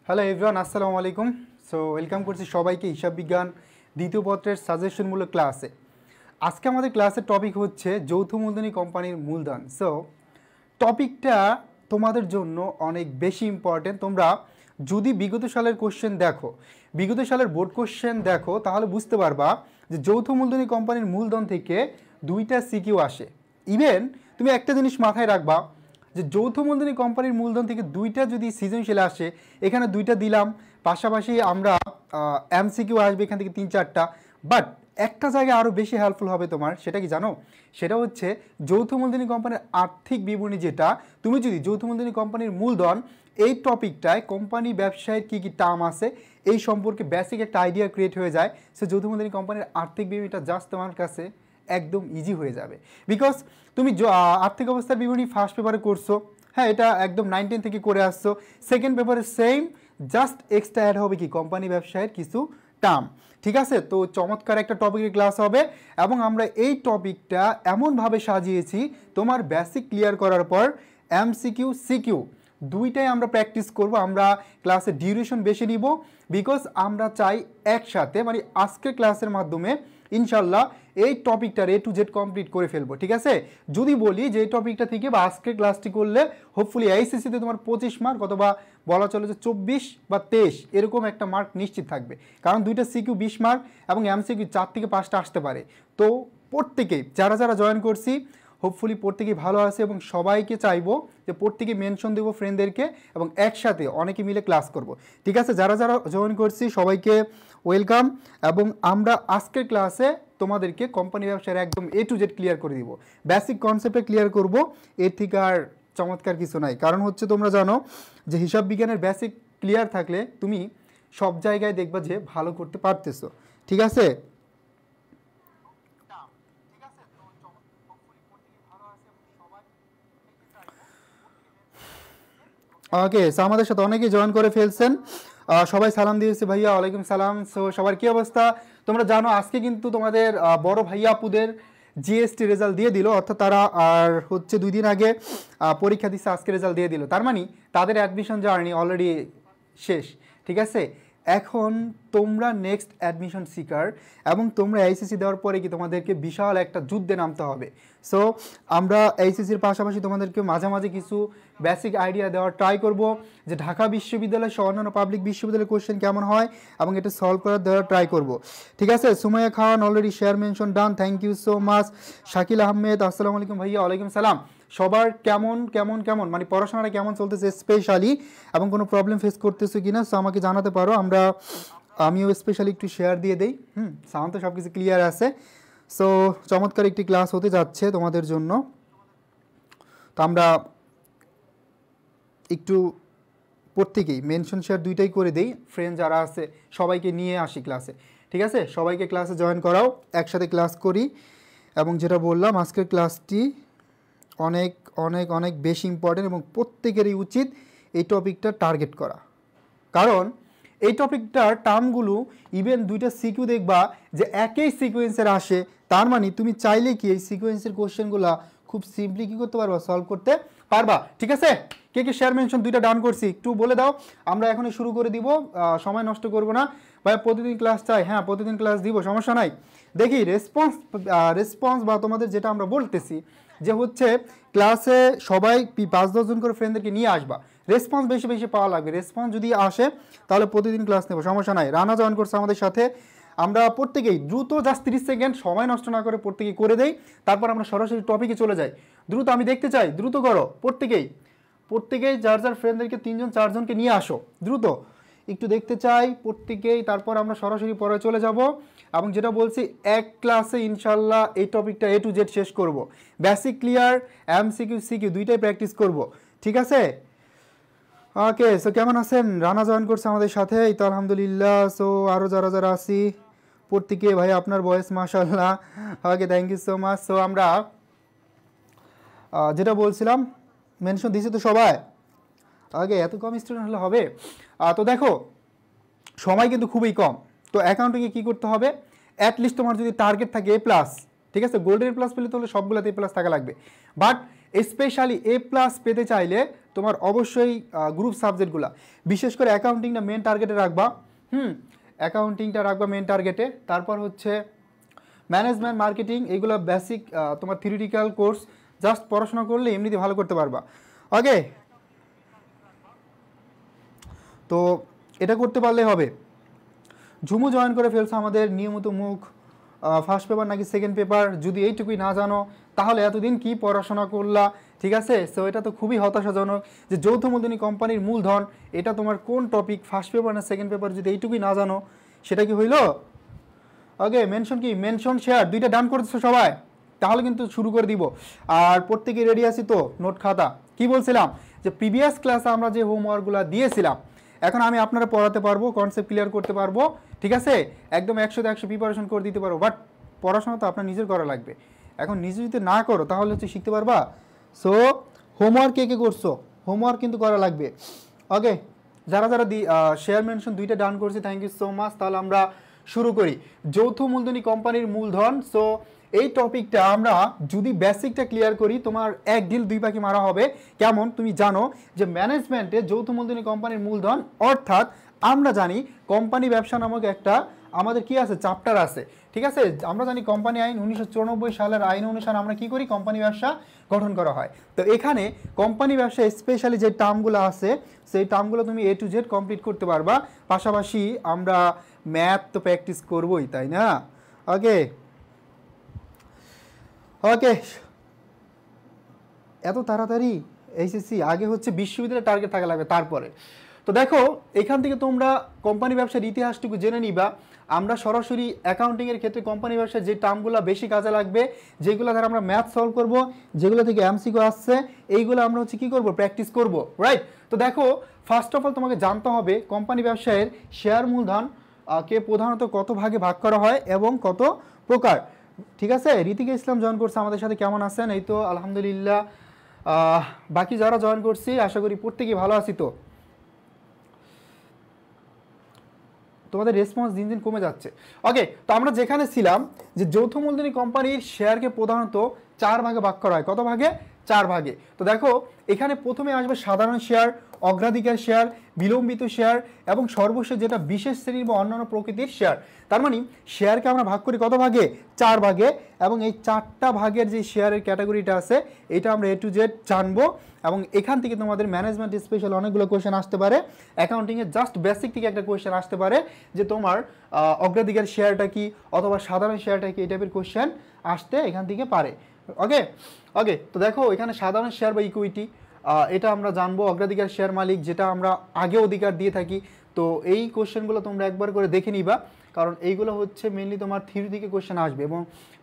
Hello everyone, আসসালামু আলাইকুম। So welcome করছি সবাইকে হিসাব বিজ্ঞান দ্বিতীয় পত্রের সাজেশনমূলক ক্লাসে। আজকে আমাদের ক্লাসের টপিক হচ্ছে যৌথ মূলধনী কোম্পানির মূলধন। সো টপিকটা তোমাদের জন্য অনেক বেশি ইম্পর্টেন্ট। তোমরা যদি বিগত সালের কোশ্চেন দেখো, বিগত সালের বোর্ড কোশ্চেন দেখো, তাহলে বুঝতে পারবা যে যৌথ মূলধনী কোম্পানির মূলধন থেকে দুইটা সিকিউ আসে। ইভেন তুমি একটা জিনিস মাথায় রাখবা যে যৌথ মূলধনী কোম্পানির মূলধন থেকে দুইটা যদি সৃজনশীল আসে, এখানে দুইটা দিলাম, পাশাপাশি আমরা এমসিকিউ আসবে এখান থেকে 3-4টা। বাট একটা জায়গায় আরও বেশি হেল্পফুল হবে তোমার, সেটা কি জানো? সেটা হচ্ছে যৌথ মূলধনী কোম্পানির আর্থিক বিবরণী। যেটা তুমি যদি যৌথ মূলধনী কোম্পানির মূলধন এই টপিকটায় কোম্পানি ব্যবসায়ের কী কী টার্ম আছে এই সম্পর্কে বেসিক একটা আইডিয়া ক্রিয়েট হয়ে যায়। সো যৌথ মূলধনী কোম্পানির আর্থিক বিবরণীটা জাস্ট তোমার কাছে একদম ইজি হয়ে যাবে। বিকজ তুমি আর্থিক অবস্থার বিবরণী ফার্স্ট পেপারে করছো, হ্যাঁ, এটা একদম 9-10 থেকে করে আসছো। সেকেন্ড পেপারে সেম, জাস্ট এক্সট্রা অ্যাড হবে কি কোম্পানি ব্যবসায়ের কিছু টার্ম। ঠিক আছে, তো চমৎকার একটা টপিকের ক্লাস হবে এবং আমরা এই টপিকটা এমনভাবে সাজিয়েছি তোমার বেসিক ক্লিয়ার করার পর এমসিকিউ সিকিউ দুইটাই আমরা প্র্যাকটিস করব। আমরা ক্লাসের ডিউরেশন বেশি নিব, বিকজ আমরা চাই একসাথে মানে আজকের ক্লাসের মাধ্যমে ইনশাল্লাহ এই টপিকটার A to Z কমপ্লিট করে ফেলবো। ঠিক আছে, যদি বলি যে এই টপিকটা থেকে বা আজকের ক্লাসটি করলে হোপফুলি এইচএসসিতে তোমার 25 মার্ক অথবা বলা চলে যে 24 বা 23 এরকম একটা মার্ক নিশ্চিত থাকবে, কারণ দুইটা সিকিউ 20 মার্ক এবং এমসিকিউ 4 থেকে 5টা আসতে পারে। তো প্রত্যেকেই যারা যারা জয়েন করছি হোপফুলি প্রত্যেকেই ভালো আছে এবং সবাইকে চাইবো যে প্রত্যেকে মেনশন দেবো ফ্রেন্ডদেরকে এবং একসাথে অনেকে মিলে ক্লাস করব। ঠিক আছে, যারা যারা জয়েন করছি সবাইকে ওয়েলকাম। এবং আমরা আজকের ক্লাসে তোমাদেরকে কোম্পানি ব্যবসার একদম A to Z ক্লিয়ার করে দিব, বেসিক কনসেপ্টে ক্লিয়ার করব। এর থেকে আর চমৎকার কিছু নাই, কারণ হচ্ছে তোমরা জানো যে হিসাব বিজ্ঞানের বেসিক ক্লিয়ার থাকলে তুমি সব জায়গায় দেখবা যে ভালো করতে পারতেছো। ঠিক আছে, ওকে। সো আমাদের সাথে অনেকেই জয়েন করে ফেলছেন, সবাই সালাম দিয়েছে ভাইয়া, ওয়ালাইকুম সালাম। সো সবার কী অবস্থা? তোমরা জানো আজকে কিন্তু তোমাদের বড় ভাইয়া আপুদের জিএসটি রেজাল্ট দিয়ে দিল, অর্থাৎ তারা আর হচ্ছে 2 দিন আগে পরীক্ষা দিচ্ছে, আজকে রেজাল্ট দিয়ে দিল। তার মানে তাদের অ্যাডমিশন জার্নি অলরেডি শেষ। ঠিক আছে, এখন তোমরা নেক্সট অ্যাডমিশন সিকার এবং তোমরা এইচএসসি দেওয়ার পরে কি তোমাদেরকে বিশাল একটা যুদ্ধে নামতে হবে। সো আমরা এইচএসসির পাশাপাশি তোমাদেরকে মাঝামাঝি কিছু বেসিক আইডিয়া দেওয়ার ট্রাই করব যে ঢাকা বিশ্ববিদ্যালয় সহ অন্যান্য পাবলিক বিশ্ববিদ্যালয়ের কোশ্চেন কেমন হয় এবং এটা সলভ করার দেওয়ার ট্রাই করব। ঠিক আছে, Sumaiya Khan already share mention done, thank you so much. Shakil Ahmed আসসালামু আলাইকুম ভাইয়া, ওয়ালাইকুম সালাম। সবার কেমন কেমন কেমন মানে পড়াশোনাটা কেমন চলতেছে স্পেশালি, এবং কোনো প্রবলেম ফেস করতেছো কি না সো আমাকে জানাতে পারো। আমিও স্পেশালি একটু শেয়ার দিয়ে দেই। সাউন্ড তো সব কিছু ক্লিয়ার আছে। সো চমৎকার একটি ক্লাস হতে যাচ্ছে তোমাদের জন্য। তো আমরা একটু প্রত্যেকেই মেনশন শেয়ার দুইটাই করে দেই, ফ্রেন্ড যারা আছে সবাইকে নিয়ে আসি ক্লাসে। ঠিক আছে, সবাইকে ক্লাসে জয়েন করাও, একসাথে ক্লাস করি। এবং যেটা বললাম আজকের ক্লাসটি অনেক অনেক অনেক বেশি ইম্পর্টেন্ট এবং প্রত্যেকেরই উচিত এই টপিকটা টার্গেট করা, কারণ এই টপিকটার টার্মগুলো ইভেন দুইটা সিকিউ দেখবা যে একই সিকোয়েন্সের আসে। তার মানে তুমি চাইলে কি এই সিকোয়েন্সের কোশ্চেনগুলো খুব সিম্পলি কী করতে পারবা, সলভ করতে পারবা। ঠিক আছে, কে কে শেয়ার মেনশন দুইটা ডান করছি একটু বলে দাও, আমরা এখনই শুরু করে দিব, সময় নষ্ট করব না। ভাই প্রতিদিন ক্লাস চাই, হ্যাঁ প্রতিদিন ক্লাস দিব, সমস্যা নাই। দেখি রেসপন্স বা তোমাদের যেটা আমরা বলতেছি যে হচ্ছে ক্লাসে সবাই 5-10 জন করে ফ্রেন্ডদেরকে নিয়ে আসবা, রেসপন্স বেশি বেশি পাওয়া লাগবে। রেসপন্স যদি আসে তাহলে প্রতিদিন ক্লাস নেব, সমস্যা নাই। রানা জয়েন করছে আমাদের সাথে। আমরা প্রত্যেকেই দ্রুত জাস্ট 30 সেকেন্ড সময় নষ্ট না করে প্রত্যেকেই করে দেই, তারপর আমরা সরাসরি টপিকে চলে যাই। দ্রুত আমি দেখতে চাই, দ্রুত করো প্রত্যেকেই যার যার ফ্রেন্ডদেরকে 3-4জনকে নিয়ে আসো, দ্রুত একটু দেখতে চাই প্রত্যেকেই, তারপর আমরা সরাসরি পরে চলে যাব। এবং যেটা বলছি এক ক্লাসে ইনশাল্লাহ এই টপিকটা A to Z শেষ করব, বেসিক ক্লিয়ার এমসিকিউ সিকিউ দুইটাই প্র্যাকটিস করব। ঠিক আছে, ওকে। সো কেমন আছেন? রানা জয়েন করছে আমাদের সাথে, এই তো আলহামদুলিল্লাহ। সো আরও যারা যারা আছি প্রত্যেকে, ভাই আপনার ভয়েস মাশাআল্লাহ, okay thank you so much. So আমরা যেটা বলছিলাম মেনশন দিছি তো সবাই, আগে এত কম স্টুডেন্ট হলে হবে? তো দেখো সময় কিন্তু খুবই কম, তো অ্যাকাউন্টিংয়ে কী করতে হবে, অ্যাটলিস্ট তোমার যদি টার্গেট থাকে A+, ঠিক আছে, গোল্ডের A+ পেলে তাহলে সবগুলোতে A+ থাকা লাগবে। বাট স্পেশালি A+ পেতে চাইলে তোমার অবশ্যই গ্রুপ সাবজেক্টগুলো, বিশেষ করে অ্যাকাউন্টিংটা মেন টার্গেটে রাখবা। অ্যাকাউন্টিংটা রাখবা মেন টার্গেটে। তারপর হচ্ছে ম্যানেজমেন্ট, মার্কেটিং, এগুলো বেসিক তোমার থিওরিটিক্যাল কোর্স, জাস্ট পড়াশোনা করলে এমনিতে ভালো করতে পারবা। ওকে, তো এটা করতে পারলে হবে। ঝুমু জয়েন করে ফেলছো আমাদের নিয়মিত মুখ, ফার্স্ট পেপার নাকি সেকেন্ড পেপার, যদি এইটুকুই না জানো তাহলে এতদিন কি পড়াশোনা করলা, ঠিক আছে? সো এটা তো খুবই হতাশাজনক যে যৌথ মূলধনী কোম্পানির মূলধন, এটা তোমার কোন টপিক, ফার্স্ট পেপার না সেকেন্ড পেপার, যদি এইটুকুই না জানো সেটা কি হইলো? ওকে, মেনশন কি, মেনশন শেয়ার দুইটা ডান করতেছো সবাই, তাহলে কিন্তু শুরু করে দিব। আর প্রত্যেকে রেডি আছি তো? নোট খাতা, কি বলছিলাম যে প্রিভিয়াস ক্লাসে আমরা যে হোমওয়ার্কগুলো দিয়েছিলাম, এখন আমি আপনারা পড়াতে পারবো, কনসেপ্ট ক্লিয়ার করতে পারবো, ঠিক আছে? একদম 100-100 প্রিপারেশন করে দিতে পারবো, বাট পড়াশোনা তো আপনার নিজের করা লাগবে। এখন নিজে যদি না করো তাহলে হচ্ছে শিখতে পারবা? সো হোমওয়ার্ক কে কে করছো? হোমওয়ার্ক কিন্তু করা লাগবে। ওকে, যারা যারা শেয়ার মেনশন দুইটা ডান করছে, থ্যাংক ইউ সো মাচ। তাহলে আমরা শুরু করি। যৌথ মূলধনী কোম্পানির মূলধন। সো এই টপিকটা আমরা যদি বেসিকটা ক্লিয়ার করি, তোমার এক ঢিল দুই পাখি মারা হবে। কেমন? তুমি জানো যে ম্যানেজমেন্টে যৌথ মূলধনী কোম্পানির মূলধন, অর্থাৎ আমরা জানি কোম্পানি ব্যবসা নামক একটা আমাদের কি আছে, চ্যাপ্টার আছে, ঠিক আছে? আমরা জানি কোম্পানি আইন 1994 সালের আইন অনুসারে আমরা কি করি, কোম্পানি ব্যবসা গঠন করা হয়। তো এখানে কোম্পানি ব্যবসা স্পেশালি যে টার্মগুলো আছে, সেই টার্মগুলো তুমি A to Z কমপ্লিট করতে পারবা। পাশাপাশি আমরা ম্যাথ তো প্র্যাকটিস করবোই, তাই না? ওকে ওকে, এত তাড়াতাড়ি এইচএসসি? আগে হচ্ছে বিশ্ববিদ্যালয়ের টার্গেট থাকা লাগবে তারপরে। তো দেখো, এখান থেকে তোমরা কোম্পানি ব্যবসার ইতিহাসটুকু জেনে নিবা। আমরা সরাসরি অ্যাকাউন্টিংয়ের ক্ষেত্রে কোম্পানি ব্যবসার যে টার্মগুলো বেশি কাজে লাগবে, যেগুলো দ্বারা আমরা ম্যাথ সলভ করব, যেগুলো থেকে এমসিকিউ আসছে, এইগুলো আমরা হচ্ছে কী করবো, প্র্যাকটিস করব, রাইট? তো দেখো, ফার্স্ট অফ অল তোমাকে জানতে হবে কোম্পানি ব্যবসায়ের শেয়ার মূলধন কে প্রধানত কত ভাগে ভাগ করা হয় এবং কত প্রকার, ঠিক আছে? ঋতিকা ইসলাম জয়েন করছে আমাদের সাথে, কেমন আছেন? এই তো আলহামদুলিল্লাহ। বাকি যারা জয়েন করছি আশা করি প্রত্যেকেই ভালো আছি। তো তোমাদের রেসপন্স দিন দিন কমে যাচ্ছে। ওকে, তো আমরা যেখানে ছিলাম যে যৌথ মূলধনী কোম্পানির শেয়ারকে প্রধানত 4 ভাগে ভাগ করা হয়। কত ভাগে? 4 ভাগে। তো দেখো, এখানে প্রথমে আসবে সাধারণ শেয়ার, অগ্রাধিকার শেয়ার, বিলম্বিত শেয়ার এবং সর্বশেষ যেটা বিশেষ শ্রেণীর বা অন্যান্য প্রকৃতির শেয়ার। তার মানে শেয়ারকে আমরা ভাগ করি কত ভাগে? 4 ভাগে। এবং এই 4টা ভাগের যে শেয়ারের ক্যাটাগরিটা আছে, এটা আমরা A to Z জানবো। এবং এখান থেকে তোমাদের ম্যানেজমেন্ট স্পেশাল অনেকগুলো কোয়েশ্চেন আসতে পারে, অ্যাকাউন্টিংয়ে জাস্ট বেসিক থেকে একটা কোয়েশ্চেন আসতে পারে যে তোমার অগ্রাধিকার শেয়ারটা কি অথবা সাধারণ শেয়ারটা কি, এই টাইপের কোয়েশ্চেন আসতে এখান থেকে পারে। ওকে ওকে, তো দেখো এখানে সাধারণ শেয়ার বা ইকুইটি, এটা আমরা জানবো। অগ্রাধিকার শেয়ার মালিক, যেটা আমরা আগে অধিকার দিয়ে থাকি। তো এই কোয়েশ্চেনগুলো তোমরা একবার করে দেখে নিবা, কারণ এইগুলো হচ্ছে মেনলি তোমার থিওরি থেকে কোয়েশ্চেন আসবে এবং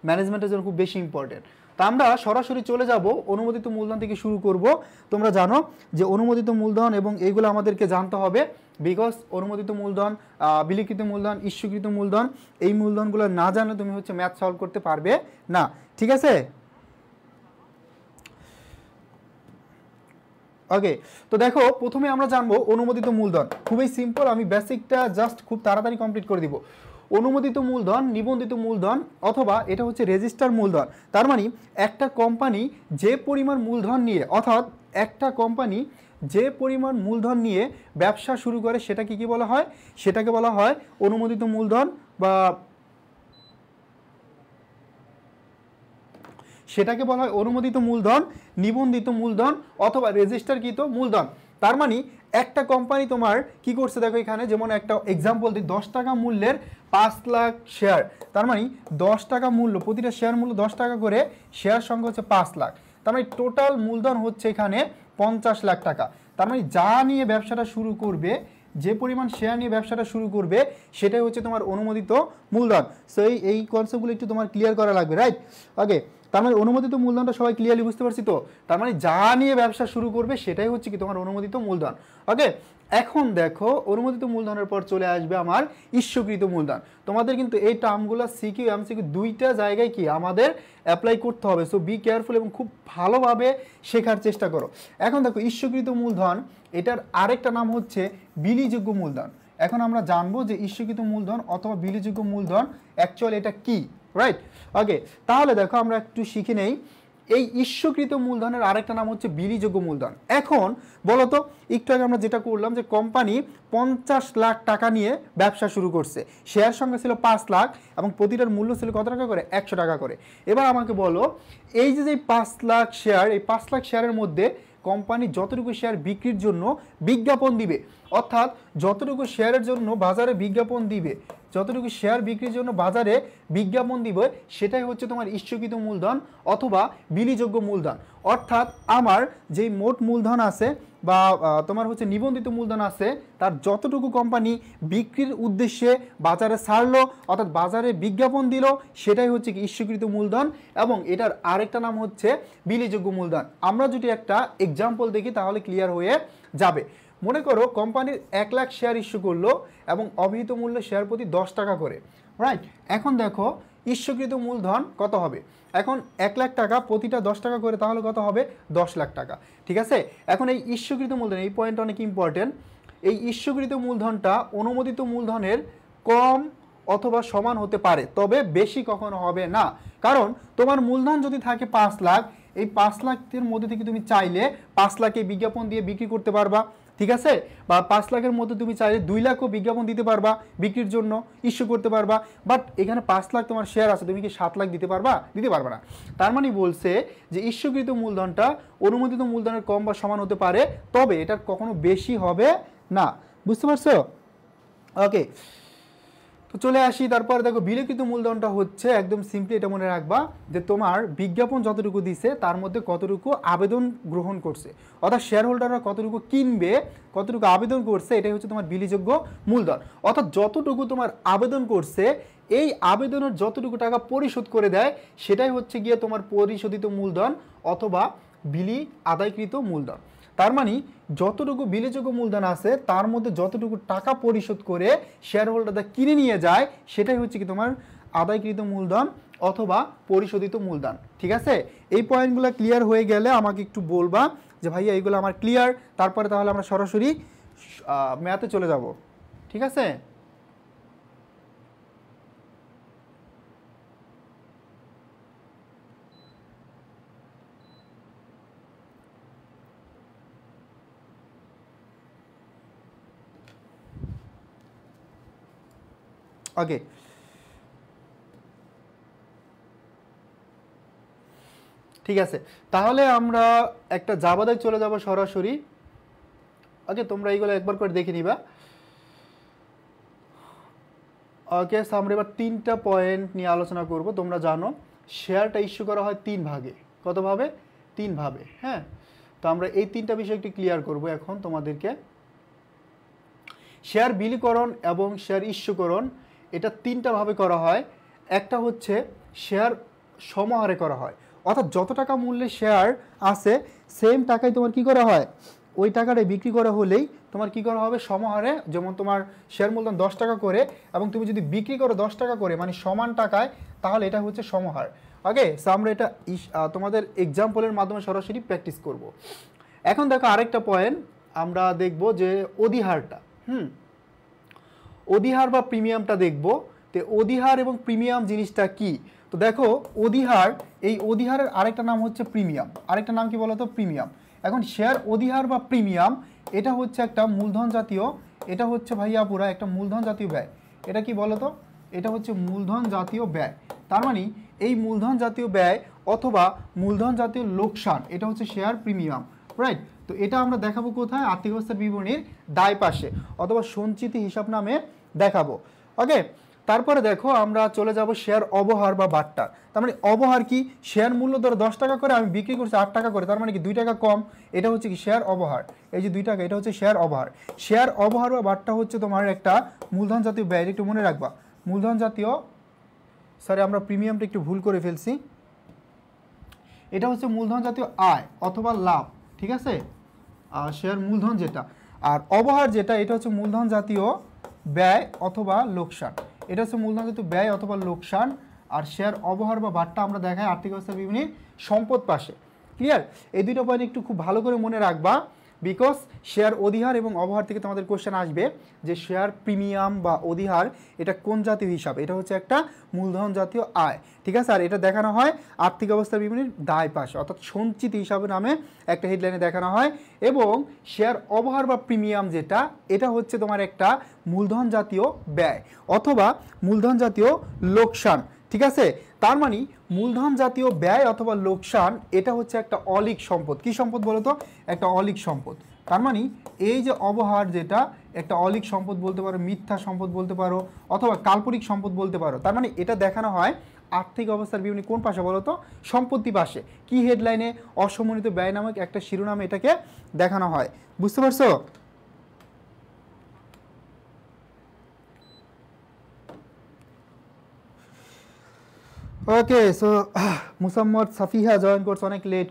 ম্যানেজমেন্টের জন্য খুব বেশি ইম্পর্টেন্ট। তা আমরা সরাসরি চলে যাব, অনুমোদিত মূলধন থেকে শুরু করব। তোমরা জানো যে অনুমোদিত মূলধন এবং এইগুলো আমাদেরকে জানতে হবে, বিকজ অনুমোদিত মূলধন, বিলিখিত মূলধন, ইস্যুকৃত মূলধন, এই মূলধনগুলো না জানলে তুমি হচ্ছে ম্যাথ সলভ করতে পারবে না, ঠিক আছে? ওকে, তো দেখো প্রথমে আমরা জানবো অনুমোদিত মূলধন। খুবই সিম্পল, আমি বেসিকটা জাস্ট খুব তাড়াতাড়ি কমপ্লিট করে দিব। অনুমোদিত মূলধন, নিবন্ধিত মূলধন অথবা এটা হচ্ছে রেজিস্টার মূলধন। তার মানে একটা কোম্পানি যে পরিমাণ মূলধন নিয়ে, অর্থাৎ একটা কোম্পানি যে পরিমাণ মূলধন নিয়ে ব্যবসা শুরু করে সেটাকে কি বলা হয়? সেটাকে বলা হয় অনুমোদিত মূলধন, বা সেটাকে বলা হয় অনুমোদিত মূলধন, নিবন্ধিত মূলধন অথবা রেজিস্টারকৃত মূলধন। তার মানে একটা কোম্পানি তোমার কি করছে, দেখো এখানে যেমন একটা এক্সাম্পল দিই, 10 টাকা মূল্যের 5 লাখ শেয়ার। তার মানে 10 টাকা মূল্য, প্রতিটা শেয়ার মূল্য 10 টাকা করে, শেয়ার সংখ্যা হচ্ছে 5 লাখ। তার মানে টোটাল মূলধন হচ্ছে এখানে 50 লাখ টাকা। তার মানে যা নিয়ে ব্যবসাটা শুরু করবে, যে পরিমাণ শেয়ার নিয়ে ব্যবসাটা শুরু করবে, সেটাই হচ্ছে তোমার অনুমোদিত মূলধন। সো এই কনসেপ্টগুলো একটু তোমার ক্লিয়ার করা লাগবে, রাইট? ওকে, তার মানে অনুমোদিত মূলধনটা সবাই ক্লিয়ারলি বুঝতে পারছি তো? তার মানে যা নিয়ে ব্যবসা শুরু করবে সেটাই হচ্ছে কি তোমার অনুমোদিত মূলধন। ওকে, এখন দেখো অনুমোদিত মূলধনের পর চলে আসবে আমার ইস্যুকৃত মূলধন। তোমাদের কিন্তু এই টার্মগুলো সিকিউ এমসিকিউ দুইটা জায়গায় কি আমাদের অ্যাপ্লাই করতে হবে। সো বি কেয়ারফুল এবং খুব ভালোভাবে শেখার চেষ্টা করো। এখন দেখো ইস্যুকৃত মূলধন, এটার আরেকটা নাম হচ্ছে বিলিযোগ্য মূলধন। এখন আমরা জানবো যে ইস্যুকৃত মূলধন অথবা বিলিযোগ্য মূলধন অ্যাকচুয়ালি এটা কি, রাইট? ওকে, তাহলে দেখো আমরা একটু শিখে নেই এই ইস্যুকৃত মূলধনের আরেকটা নাম হচ্ছে বিলিযোগ্য মূলধন। এখন বলতো, একটু আগে আমরা যেটা করলাম যে কোম্পানি 50 লাখ টাকা নিয়ে ব্যবসা শুরু করছে, শেয়ার সংখ্যা ছিল 5 লাখ এবং প্রতিটার মূল্য ছিল কত টাকা করে? 100 টাকা করে। এবার আমাকে বলো, এই যে 5 লাখ শেয়ার, এই 5 লাখ শেয়ারের মধ্যে কোম্পানি যতটুকু শেয়ার বিক্রির জন্য বিজ্ঞাপন দিবে, অর্থাৎ যতটুকু শেয়ারের জন্য বাজারে বিজ্ঞাপন দিবে, যতটুকু শেয়ার বিক্রির জন্য বাজারে বিজ্ঞাপন দিবে, সেটাই হচ্ছে তোমার ইস্যুকৃত মূলধন অথবা বিলিযোগ্য মূলধন। অর্থাৎ আমার যেই মোট মূলধন আছে বা তোমার হচ্ছে নিবন্ধিত মূলধন আছে, তার যতটুকু কোম্পানি বিক্রির উদ্দেশ্যে বাজারে ছাড়লো, অর্থাৎ বাজারে বিজ্ঞাপন দিল, সেটাই হচ্ছে কি ইস্যুকৃত মূলধন, এবং এটার আরেকটা নাম হচ্ছে বিলিযোগ্য মূলধন। আমরা যদি একটা এক্সাম্পল দেখি তাহলে ক্লিয়ার হয়ে যাবে। মনে করো কোম্পানির 1 লাখ শেয়ার ইস্যু করলো এবং অভিহিত মূল্য শেয়ার প্রতি 10 টাকা করে, রাইট? এখন দেখো ইস্যুকৃত মূলধন কত হবে। এখন 1 লাখ টাকা প্রতিটা 10 টাকা করে, তাহলে কত হবে? 10 লাখ টাকা, ঠিক আছে? এখন এই ইস্যুকৃত মূলধন, এই পয়েন্টটা অনেক ইম্পর্টেন্ট। এই ইস্যুকৃত মূলধনটা অনুমোদিত মূলধনের কম অথবা সমান হতে পারে, তবে বেশি কখনো হবে না। কারণ তোমার মূলধন যদি থাকে 5 লাখ, এই 5 লাখের মধ্যে থেকে তুমি চাইলে 5 লাখে বিজ্ঞাপন দিয়ে বিক্রি করতে পারবা, ঠিক আছে? বা 5 লাখের মধ্যে তুমি চাইলে 2 লাখও বিজ্ঞাপন দিতে পারবা, বিক্রির জন্য ইস্যু করতে পারবা। বাট এখানে 5 লাখ তোমার শেয়ার আছে, তুমি কি 7 লাখ দিতে পারবা? দিতে পারবে না। তার মানে বলছে যে ইস্যুকৃত মূলধনটা অনুমোদিত মূলধনের কম বা সমান হতে পারে, তবে এটার কখনো বেশি হবে না। বুঝতে পারছো? ওকে, তো চলে আসি। তারপর দেখো বিলিকৃত মূলধনটা হচ্ছে একদম সিম্পলি এটা মনে রাখবা যে তোমার বিজ্ঞাপন যতটুকু দিছে তার মধ্যে কতটুকু আবেদন গ্রহণ করছে, অর্থাৎ শেয়ার হোল্ডাররা কতটুকু কিনবে, কতটুকু আবেদন করছে, এটাই হচ্ছে তোমার বিলিযোগ্য মূলধন। অর্থাৎ যতটুকু তোমার আবেদন করছে, এই আবেদনের যতটুকু টাকা পরিশোধ করে দেয়, সেটাই হচ্ছে গিয়ে তোমার পরিশোধিত মূলধন অথবা বিলি আদায়কৃত মূলধন। তার মানে যতটুকু বিলিযোগ্য মূলধন আছে তার মধ্যে যতটুকু টাকা পরিশোধ করে শেয়ার হোল্ডাররা কিনে নিয়ে যায়, সেটাই হচ্ছে কি তোমার আদায়কৃত মূলধন অথবা পরিশোধিত মূলধন, ঠিক আছে? এই পয়েন্টগুলো ক্লিয়ার হয়ে গেলে আমাকে একটু বলবা যে ভাইয়া এইগুলো আমার ক্লিয়ার, তারপরে তাহলে আমরা সরাসরি ম্যাথে চলে যাব, ঠিক আছে? ওকে, ঠিক আছে, তাহলে আমরা একটা জাবাদায় চলে যাব সরাসরি। ওকে, তোমরা এইগুলো একবার করে দেখে নিবা। ওকে, আমরা এবার 3টা পয়েন্ট নিয়ে আলোচনা করব। তোমরা জানো শেয়ারটা ইস্যু করা হয় 3 ভাগে। কতভাবে? 3 ভাবে, হ্যাঁ। তো আমরা এই 3টা বিষয় একটু ক্লিয়ার করব এখন তোমাদেরকে। শেয়ার বিলিকরণ এবং শেয়ার ইস্যুকরণ, এটা 3টা ভাবে করা হয়। একটা হচ্ছে শেয়ার সমাহারে করা হয়, অর্থাৎ যত টাকা মূল্যে শেয়ার আছে সেম টাকায় তোমার কি করা হয়, ওই টাকাটাই বিক্রি করা হলেই তোমার কি করা হবে? সমাহারে। যেমন তোমার শেয়ার মূলধন 10 টাকা করে এবং তুমি যদি বিক্রি করো 10 টাকা করে, মানে সমান টাকায়, তাহলে এটা হচ্ছে সমাহার। ওকে, সো আমরা এটা তোমাদের এক্সাম্পলের মাধ্যমে সরাসরি প্র্যাকটিস করব। এখন দেখো আরেকটা পয়েন্ট আমরা দেখব যে অধিহারটা, অধিহার বা প্রিমিয়ামটা দেখব। তো অধিহার এবং প্রিমিয়াম জিনিসটা কি? তো দেখো অধিহার, এই অধিহারের আরেকটা নাম হচ্ছে প্রিমিয়াম। আরেকটা নাম কি বলতো? প্রিমিয়াম। এখন শেয়ার অধিহার বা প্রিমিয়াম, এটা হচ্ছে একটা মূলধন জাতীয়, এটা হচ্ছে ভাইয়া পুরা একটা মূলধন জাতীয় ব্যয়। এটা কি বলতো? এটা হচ্ছে মূলধন জাতীয় ব্যয়। তার মানে এই মূলধন জাতীয় ব্যয় অথবা মূলধন জাতীয় লোকসান, এটা হচ্ছে শেয়ার প্রিমিয়াম, রাইট? তো এটা আমরা দেখাবো কোথায়? আর্থিক অবস্থার বিবরণীর দায় পাশে অথবা সঞ্চিতি হিসাব নামে দেখাবো। ওকে, তারপরে দেখো আমরা চলে যাব শেয়ার অবহার বা বাট্টা। তার মানে অবহার কি? শেয়ার মূল্য ধরো 10 টাকা করে, আমি বিক্রি করছি 8 টাকা করে, তার মানে কি 2 টাকা কম, এটা হচ্ছে কি শেয়ার অবহার। এই যে 2 টাকা, এটা হচ্ছে শেয়ার অবহার। শেয়ার অবহার বা বাট্টা হচ্ছে তোমার একটা মূলধন জাতীয় ব্যয়, একটু মনে রাখবা। মূলধন জাতীয়, সরি আমরা প্রিমিয়ামটা একটু ভুল করে ফেলছি, এটা হচ্ছে মূলধন জাতীয় আয় অথবা লাভ, ঠিক আছে? শেয়ার মূলধন যেটা, আর অবহার যেটা, এটা হচ্ছে মূলধন জাতীয় ব্যয় অথবা লোকসান। এটা হচ্ছে মূলধন জাতীয় ব্যয় অথবা লোকসান। আর শেয়ার অবহার বা বাট্টা আমরা দেখাই আর্থিক অবস্থার বিবরণীর সম্পদ পাশে। ক্লিয়ার? এই দুটো পয়েন্ট একটু খুব ভালো করে মনে রাখবা বিকজ শেয়ার অধিহার এবং অবহার থেকে তোমাদের কোশ্চেন আসবে যে শেয়ার প্রিমিয়াম বা অধিহার এটা কোন জাতীয় হিসাব, এটা হচ্ছে একটা মূলধন জাতীয় আয়, ঠিক আছে। আর এটা দেখানো হয় আর্থিক অবস্থার বিবরণীর দায় পাশে, অর্থাৎ সঞ্চিত হিসাবে নামে একটা হেডলাইনে দেখানো হয়। এবং শেয়ার অবহার বা প্রিমিয়াম যেটা, এটা হচ্ছে তোমার একটা মূলধন জাতীয় ব্যয় অথবা মূলধন জাতীয় লোকসান, ঠিক আছে। তার মানে মূলধন জাতীয় ব্যয় অথবা লোকসান এটা হচ্ছে একটা অলিক সম্পদ। কি সম্পদ বলো তো? একটা অলিক সম্পদ। তার মানে এই যে অবহার যেটা একটা অলিক সম্পদ বলতে পারো, মিথ্যা সম্পদ বলতে পারো, অথবা কাল্পনিক সম্পদ বলতে পারো। তার মানে এটা দেখানো হয় আর্থিক অবস্থার বিবরণী কোন পাশে বলো তো? সম্পত্তি পাশে। কি হেডলাইনে? অসমন্বিত ব্যয় নামক একটা শিরোনামে এটাকে দেখানো হয়। বুঝতে পারছো? ওকে, সো মুসাম্মদ সাফিয়া জয়েন করছে অনেক লেট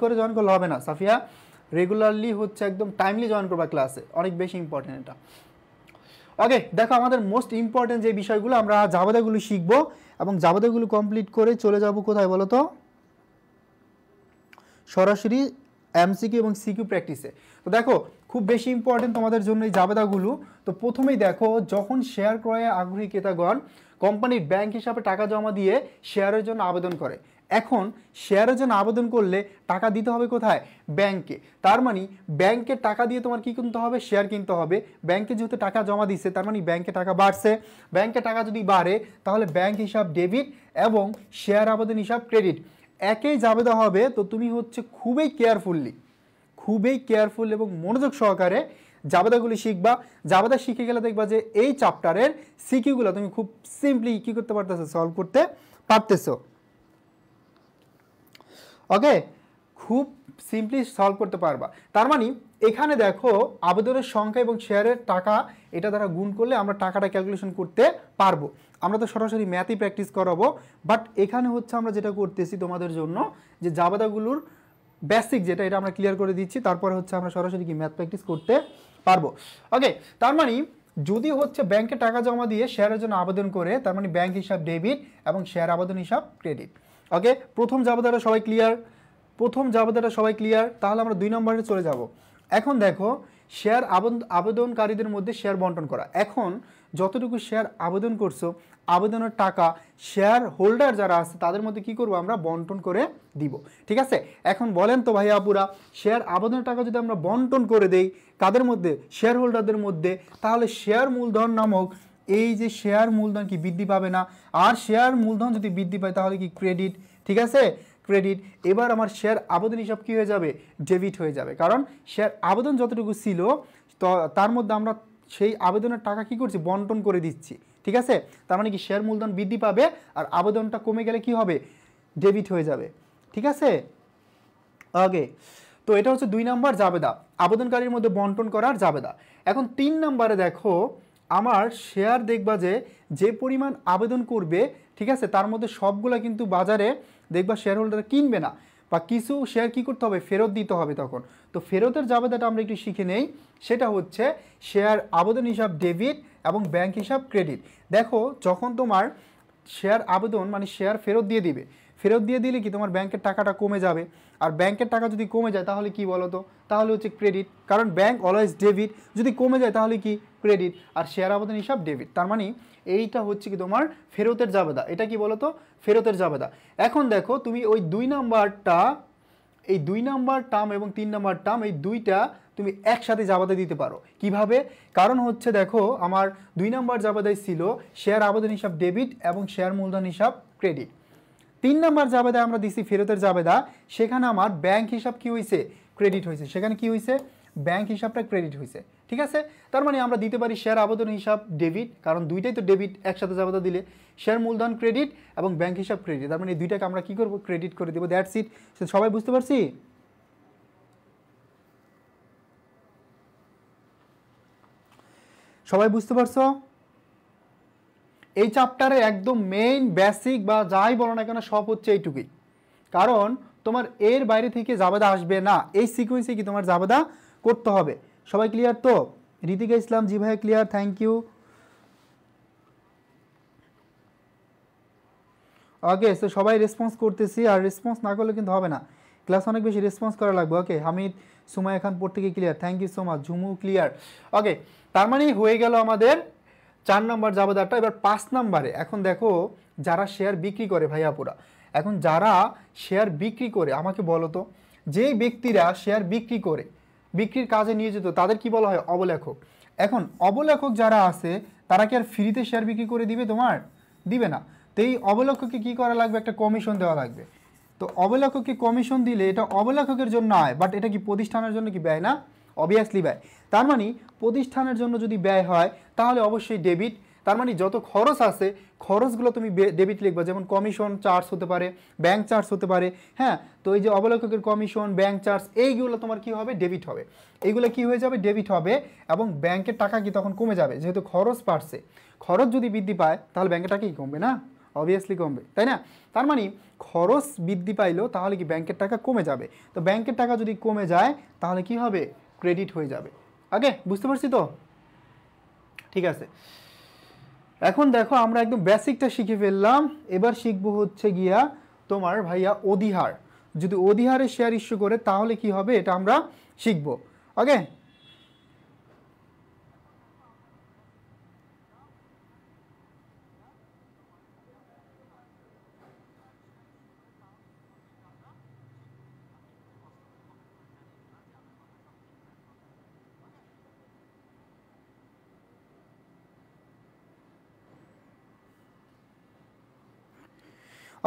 করে জয়েন করলে হবে না। সাফিয়া রেগুলারলি হচ্ছে একদম টাইমলি জয়েন করবা ক্লাসে, অনেক বেশি ইম্পর্টেন্ট এটা। ওকে, দেখো আমাদের মোস্ট ইম্পর্টেন্ট যে বিষয়গুলো, আমরা জাবেদাগুলো শিখবো এবং জাবেদাগুলো কমপ্লিট করে চলে যাব কোথায় বলো তো? সরাসরি এমসিকিউ এবং সিকিউ প্র্যাকটিসে। তো দেখো খুব বেশি ইম্পর্টেন্ট তোমাদের জন্য এই জাবেদাগুলো। তো প্রথমেই দেখো, যখন শেয়ার ক্রয়ে আগ্রহী ক্রেতাগণ কোম্পানির ব্যাংক হিসাবে টাকা জমা দিয়ে শেয়ারের জন্য আবেদন করে। এখন শেয়ারের জন্য আবেদন করলে টাকা দিতে হবে কোথায়? ব্যাংকে। তার মানে ব্যাংকে টাকা দিয়ে তোমার কি কিনতে হবে? শেয়ার কিনতে হবে। ব্যাংকে যেহেতু টাকা জমা দিচ্ছে, তার মানে ব্যাংকে টাকা বাড়ছে। ব্যাংকে টাকা যদি বাড়ে তাহলে ব্যাংক হিসাব ডেবিট এবং শেয়ার আবেদন হিসাব ক্রেডিট একই জাবেদা হবে। তো তুমি হচ্ছে খুবই কেয়ারফুল এবং মনোযোগ সহকারে জাবেদাগুলি শিখবা। জাবেদা শিখে গেলে দেখবা যে এই চ্যাপ্টারের সিকিউগুলো তুমি খুব সিম্পলি কি করতে পারতেছো? সলভ করতে পারতেছো। ওকে, খুব সিম্পলি সলভ করতে পারবা। তার মানে এখানে দেখো আবেদনের সংখ্যা এবং শেয়ারের টাকা এটা দ্বারা গুণ করলে আমরা টাকাটা ক্যালকুলেশন করতে পারবো। আমরা তো সরাসরি ম্যাথই প্র্যাকটিস করাবো, বাট এখানে হচ্ছে আমরা যেটা করতেছি তোমাদের জন্য যে জাবেদাগুলোর বেসিক যেটা, এটা আমরা ক্লিয়ার করে দিচ্ছি, তারপরে হচ্ছে আমরা সরাসরি কি ম্যাথ প্র্যাকটিস করতে পারবো। ওকে, তার মানে যদি হচ্ছে ব্যাংকে টাকা জমা দিয়ে শেয়ারের জন্য আবেদন করে, তার মানে ব্যাংক হিসাব ডেবিট এবং শেয়ার আবেদন হিসাব ক্রেডিট। ওকে, প্রথম জাবেদাটা সবাই ক্লিয়ার। তাহলে আমরা 2 নম্বরে চলে যাব। এখন দেখো শেয়ার আবেদনকারীদের মধ্যে শেয়ার বন্টন করা। এখন যতটুকু শেয়ার আবেদন করছো, আবেদনের টাকা শেয়ার হোল্ডার যারা আছে তাদের মধ্যে কি করব? আমরা বন্টন করে দিব, ঠিক আছে। এখন বলেন তো ভাইয়া আপুরা, শেয়ার আবেদনের টাকা যদি আমরা বন্টন করে দেই কাদের মধ্যে? শেয়ার হোল্ডারদের মধ্যে, তাহলে শেয়ার মূলধন নামক এই যে শেয়ার মূলধন কি বৃদ্ধি পাবে না? আর শেয়ার মূলধন যদি বৃদ্ধি পায় তাহলে কি ক্রেডিট, ঠিক আছে, ক্রেডিট। এবার আমার শেয়ার আবেদন হিসাব কি হয়ে যাবে? ডেবিট হয়ে যাবে। কারণ শেয়ার আবেদন যতটুকু ছিল তো তার মধ্যে আমরা সেই আবেদনের টাকা কি করছি? বন্টন করে দিচ্ছি, ঠিক আছে। তার মানে কি শেয়ার মূলধন বৃদ্ধি পাবে আর আবেদনটা কমে গেলে কি হবে? ডেবিট হয়ে যাবে, ঠিক আছে। ওকে, তো এটা হচ্ছে 2 নাম্বার জাবেদা, আবেদনকারীর মধ্যে বন্টন করার জাবেদা। এখন 3 নাম্বারে দেখো আমার শেয়ার দেখবা যে পরিমাণ আবেদন করবে, ঠিক আছে, তার মধ্যে সবগুলা কিন্তু বাজারে দেখবা শেয়ার হোল্ডার কিনবে না, বা কিছু শেয়ার কি করতে হবে? ফেরত দিতে হবে তখন। তো ফেরতের জাবেদাটা আমরা একটু শিখে নেই। সেটা হচ্ছে শেয়ার আবেদন হিসাব ডেবিট এবং ব্যাংক হিসাব ক্রেডিট। দেখো যখন তোমার শেয়ার আবেদন মানে শেয়ার ফেরত দিয়ে দিলে কি তোমার ব্যাংকের টাকাটা কমে যাবে। আর ব্যাংকের টাকা যদি কমে যায় তাহলে কি বলো তো? তাহলে হচ্ছে ক্রেডিট, কারণ ব্যাংক অলওয়েজ ডেবিট। যদি কমে যায় তাহলে কি? ক্রেডিট। আর শেয়ার আবেদন হিসাব ডেবিট। তার মানে এইটা হচ্ছে কি তোমার ফেরতের জাবেদা। এটা কি বলো তো? ফেরতের জাবেদা। এখন দেখো তুমি ওই 2 নাম্বারটা, এই 2 নাম্বার টার্ম এবং 3 নাম্বার টার্ম, এই দুইটা তুমি একসাথে জাবেদা দিতে পারো। কিভাবে? কারণ হচ্ছে দেখো আমার 2 নাম্বার জাবেদায় ছিল শেয়ার আবেদন হিসাব ডেবিট এবং শেয়ার মূলধন হিসাব ক্রেডিট। 3 নাম্বার জাবেদায় আমরা দিছি ফেরতের জাবেদা, সেখানে আমার ব্যাংক হিসাব কি হয়েছে? ক্রেডিট হয়েছে। সেখানে কি হয়েছে? ব্যাংক হিসাবটা ক্রেডিট হয়েছে, ঠিক আছে। তার মানে আমরা দিতে পারি শেয়ার আবেদন হিসাব ডেবিট, কারণ দুইটাই তো ডেবিট, একসাথে জাবেদা দিলে শেয়ার মূলধন ক্রেডিট এবং ব্যাংক হিসাব ক্রেডিট। তার মানে এই দুইটাকে আমরা কি করব? ক্রেডিট করে দেবো। That's it. সবাই বুঝতে পারছি? সবাই বুঝতে পারছো? এই চ্যাপ্টারে একদম মেইন বেসিক বা যাই বলো না কেন সব হচ্ছে এইটুকুই। কারণ তোমার এর বাইরে থেকে জাবেদা আসবে না। এই সিকোয়েন্সে কি তোমার জাবেদা করতে হবে। সবাই ক্লিয়ার তো? ঋতিকা ইসলাম, জি ভাই clear, thank you. Okay, so সবাই রেসপন্স করতেছি, আর রেসপন্স না করলে কিন্তু হবে না। ক্লাস অনেক বেশি রেসপন্স করা লাগবে। ওকে, হামিদ সুমাইয়া খান প্রত্যেকে clear, thank you so much. Jhumu clear. Okay, তার মানে হয়ে গেল আমাদের 4 নম্বর জাবেদাটা। এবার 5 নম্বরে এখন দেখো যারা শেয়ার বিক্রি করে ভাইয়াপুরা, এখন যারা শেয়ার বিক্রি করে আমাকে বলো তো, যেই ব্যক্তিরা শেয়ার বিক্রি করে বিক্রির কাজে নিয়োজিত তাদের কি বলা হয়? অবলেখক। এখন অবলেখক যারা আছে তারা কি আর ফ্রিতে শেয়ার বিক্রি করে দিবে? তোমার দিবে না। তো এই অবলেখককে কী করা লাগবে? একটা কমিশন দেওয়া লাগবে। তো অবলেখককে কমিশন দিলে এটা অবলেখকের জন্য আয়, বাট এটা কি প্রতিষ্ঠানের জন্য কি ব্যয় না? অবভিয়াসলি ব্যয়। তার মানে প্রতিষ্ঠানের জন্য যদি ব্যয় হয় তাহলে অবশ্যই ডেবিট। তার মানে যত খরচ আছে খরচগুলো তুমি ডেবিট লিখবা, যেমন কমিশন চার্জ হতে পারে, ব্যাংক চার্জ হতে পারে। হ্যাঁ, তো এই যে অবলেখকের কমিশন, ব্যাংক চার্জ, এইগুলো তোমার কি হবে? ডেবিট হবে। এইগুলো কি হয়ে যাবে? ডেবিট হবে। এবং ব্যাংকের টাকা কি তখন কমে যাবে, যেহেতু খরচ বাড়ছে। খরচ যদি বৃদ্ধি পায় তাহলে ব্যাংকের টাকা কি কমবে না? অবভিয়াসলি কমবে, তাই না? তার মানে খরচ বৃদ্ধি পাইলো তাহলে কি ব্যাংকের টাকা কমে যাবে। তো ব্যাংকের টাকা যদি কমে যায় তাহলে কি হবে? ক্রেডিট হয়ে যাবে। ওকে, বুঝতে পারছি তো? ঠিক আছে, এখন দেখো আমরা একদম বেসিকটা শিখে ফেললাম। এবার শিখবো হচ্ছে গিয়া তোমার ভাইয়া অধিহার। যদি অধিহারে শেয়ার ইস্যু করে তাহলে কি হবে এটা আমরা শিখবো। ওকে,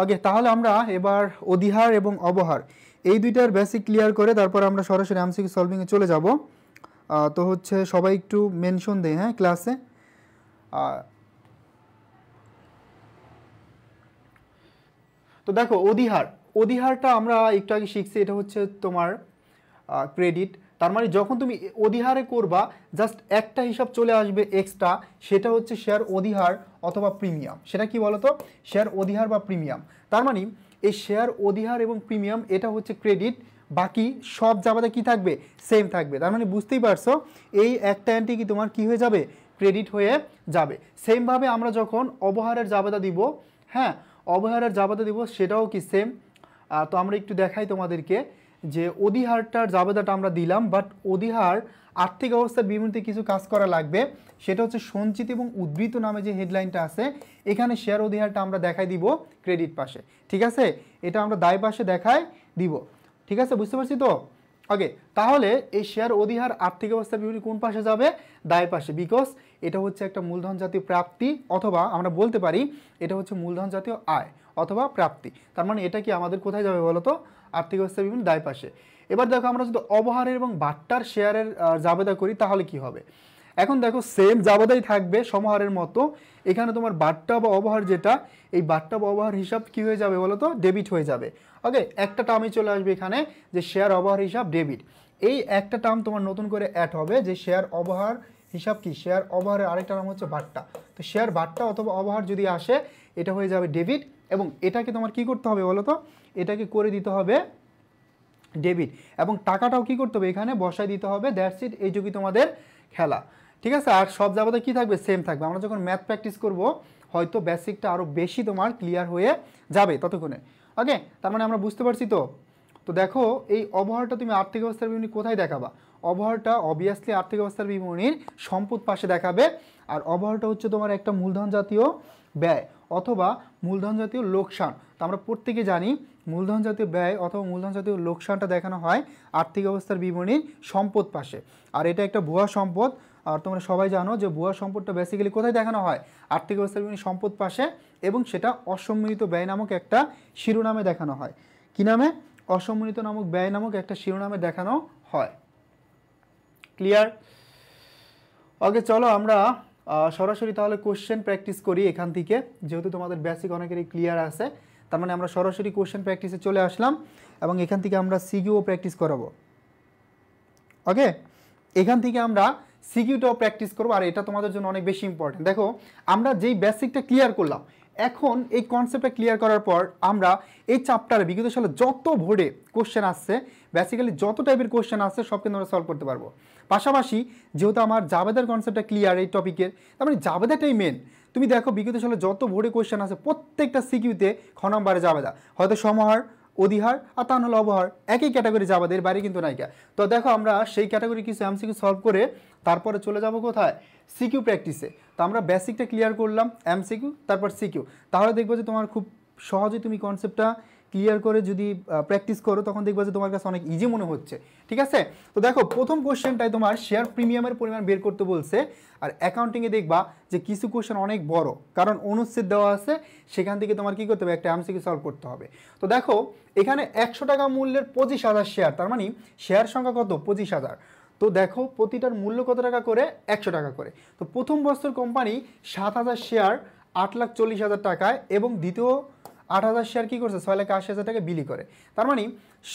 ওকে, তাহলে আমরা এবার অধিহার এবং অবহার এই দুইটার বেসিক ক্লিয়ার করে তারপর আমরা সরাসরি এমসিকিউ সলভিংয়ে চলে যাব। তো হচ্ছে সবাই একটু মেনশন দেয় হ্যাঁ ক্লাসে। তো দেখো অধিহার, অধিহারটা আমরা একটু আগে শিখছি, এটা হচ্ছে তোমার ক্রেডিট। তার মানে যখন তুমি অধিহারে করবা জাস্ট একটা হিসাব চলে আসবে এক্সট্রা, সেটা হচ্ছে শেয়ার অধিহার অথবা প্রিমিয়াম। সেটা কি বলতো? শেয়ার অধিহার বা প্রিমিয়াম। তার মানে এই শেয়ার অধিহার এবং প্রিমিয়াম এটা হচ্ছে ক্রেডিট, বাকি সব জায়গাতে কি থাকবে? সেম থাকবে। তার মানে বুঝতেই পারছো এই একটা এন্ট্রি কি তোমার কি হয়ে যাবে? ক্রেডিট হয়ে যাবে। সেমভাবে আমরা যখন অবহারের জাবেদা দিব, হ্যাঁ অবহারের জাবেদা দিব সেটাও কি সেম। তো আমরা একটু দেখাই তোমাদেরকে যে অধিহারটার জাবেদাটা আমরা দিলাম, বাট অধিহার আর্থিক অবস্থার বিবরণীতে কিছু কাজ করা লাগবে। সেটা হচ্ছে সঞ্চিত এবং উদ্ধৃত নামে যে হেডলাইনটা আছে এখানে শেয়ার অধিহারটা আমরা দেখাই দিব ক্রেডিট পাশে। ঠিক আছে, এটা আমরা দায় পাশে দেখাই দিব। ঠিক আছে, বুঝতে পারছি তো? ওকে, তাহলে এই শেয়ার অধিহার আর্থিক অবস্থার বিবরণী কোন পাশে যাবে? দায় পাশে, বিকজ এটা হচ্ছে একটা মূলধন জাতীয় প্রাপ্তি, অথবা আমরা বলতে পারি এটা হচ্ছে মূলধন জাতীয় আয় অথবা প্রাপ্তি। তার মানে এটা কি আমাদের কোথায় যাবে বলো তো? আর্থিক অবস্থার বিবরণী দায় পাশে। এবার দেখো আমরা যদি অবহারের এবং বাট্টার শেয়ারের জাবেদা করি তাহলে কি হবে? এখন দেখো সেম জাবেদাই থাকবে সমাহারের মতো। এখানে তোমার বাট্টা বা অবহার যেটা, এই বাট্টা বা অবহার হিসাব কি হয়ে যাবে বলো তো? ডেবিট হয়ে যাবে। ওকে, একটা টার্মই চলে আসবে এখানে যে শেয়ার অবহার হিসাব ডেবিট। এই একটা টার্ম তোমার নতুন করে অ্যাড হবে যে শেয়ার অবহার হিসাব কি? শেয়ার অবহারের আরেকটা নাম হচ্ছে বাট্টা। তো শেয়ার বাট্টা অথবা অবহার যদি আসে এটা হয়ে যাবে ডেবিট, এবং এটাকে তোমার কি করতে হবে বলো তো? এটাকে করে দিতে হবে ডেবিট, এবং টাকাটাও কি করতে হবে? এখানে বসায় দিতে হবে। দ্যাটস ইট, এই যোগই তোমাদের খেলা। ঠিক আছে, আর সব জায়গাতে কি থাকবে? সেম থাকবে। আমরা যখন ম্যাথ প্র্যাকটিস করব হয়তো বেসিকটা আরও বেশি তোমার ক্লিয়ার হয়ে যাবে ততক্ষণে। ওকে, তার মানে আমরা বুঝতে পারছি তো? তো দেখো এই অবহারটা তুমি আর্থিক অবস্থার বিবরণী কোথায় দেখাবা? অবহারটা অবভিয়াসলি আর্থিক অবস্থার বিবরণীর সম্পদ পাশে দেখাবে। আর অবহারটা হচ্ছে তোমার একটা মূলধন জাতীয় ব্যয় অথবা মূলধন জাতীয় লোকসান। তো আমরা প্রত্যেকে জানি মূলধন জাতীয় ব্যয় অথবা মূলধন জাতীয় লোকসানটা দেখানো হয় আর্থিক অবস্থার বিবরণীর সম্পদ পাশে। আর এটা একটা ভুয়া সম্পদ, আর তোমরা সবাই জানো যে ভুয়া সম্পদটা বেসিক্যালি কোথায় দেখানো হয়? আর্থিক অবস্থার বিবরণী সম্পদ পাশে, এবং সেটা অসম্মিলিত ব্যয় নামক একটা শিরোনামে দেখানো হয়। কি নামে? অসম্মিলিত নামক ব্যয় নামক একটা শিরোনামে দেখানো হয়। ক্লিয়ার? ওকে, চলো আমরা সরাসরি তাহলে কোশ্চেন প্র্যাকটিস করি এখান থেকে, যেহেতু তোমাদের বেসিক অনেকেরই ক্লিয়ার আছে। তার মানে আমরা সরাসরি কোশ্চেন প্র্যাকটিসে চলে আসলাম, এবং এখান থেকে আমরা সিকিউও প্র্যাকটিস করাবো। ওকে, এখান থেকে আমরা সিকিউটাও প্র্যাকটিস করবো, আর এটা তোমাদের জন্য অনেক বেশি ইম্পর্টেন্ট। দেখো আমরা যেই বেসিকটা ক্লিয়ার করলাম, এখন এই কনসেপ্টটা ক্লিয়ার করার পর আমরা এই চ্যাপ্টারে বিগত সালে যত বোর্ডে কোশ্চেন আসছে, বেসিক্যালি যত টাইপের কোশ্চেন আসছে সব কিন্তু আমরা সলভ করতে পারবো। পাশাপাশি যেহেতু আমার জাবেদার কনসেপ্টটা ক্লিয়ার এই টপিকের, তার মানে জাবেদাটাই মেন। তুমি দেখো বিগত সালে যত বোর্ডে কোশ্চেন আছে প্রত্যেকটা সিকিউতে খ নম্বরে জাবেদা, হয়তো সমাহার অধিহার, আর তা হলো অবহার, একই ক্যাটাগরি যাবে, এর বাইরে কিন্তু নাইকা। তো দেখো আমরা সেই ক্যাটাগরি কিছু এমসিকিউ সলভ করে তারপরে চলে যাব কোথায়, সিকিউ প্র্যাকটিসে। তো আমরা বেসিকটা ক্লিয়ার করলাম, এমসিকিউ তারপর সিকিউ, তাহলে দেখবো যে তোমার খুব সহজে তুমি কনসেপ্টটা ক্লিয়ার করে যদি প্র্যাকটিস করো তখন দেখবো যে তোমার কাছে অনেক ইজি মনে হচ্ছে। ঠিক আছে, তো দেখো প্রথম কোশ্চেনটাই তোমার শেয়ার প্রিমিয়ামের পরিমাণ বের করতে বলছে। আর অ্যাকাউন্টিংয়ে দেখবা যে কিছু কোশ্চেন অনেক বড়, কারণ অনুচ্ছেদ দেওয়া আছে, সেখান থেকে তোমার কী করতে হবে, একটা এমসিকিউ সলভ করতে হবে। তো দেখো এখানে 100 টাকা মূল্যের 25,000 শেয়ার, তার মানে শেয়ার সংখ্যা কত, 25,000। তো দেখো প্রতিটার মূল্য কত টাকা করে, 100 টাকা করে। তো প্রথম বছর কোম্পানি 7,000 শেয়ার 8,40,000 টাকায় এবং দ্বিতীয় 8,000 শেয়ার কী করছে, 6,80,000 টাকা বিলি করে। তার মানে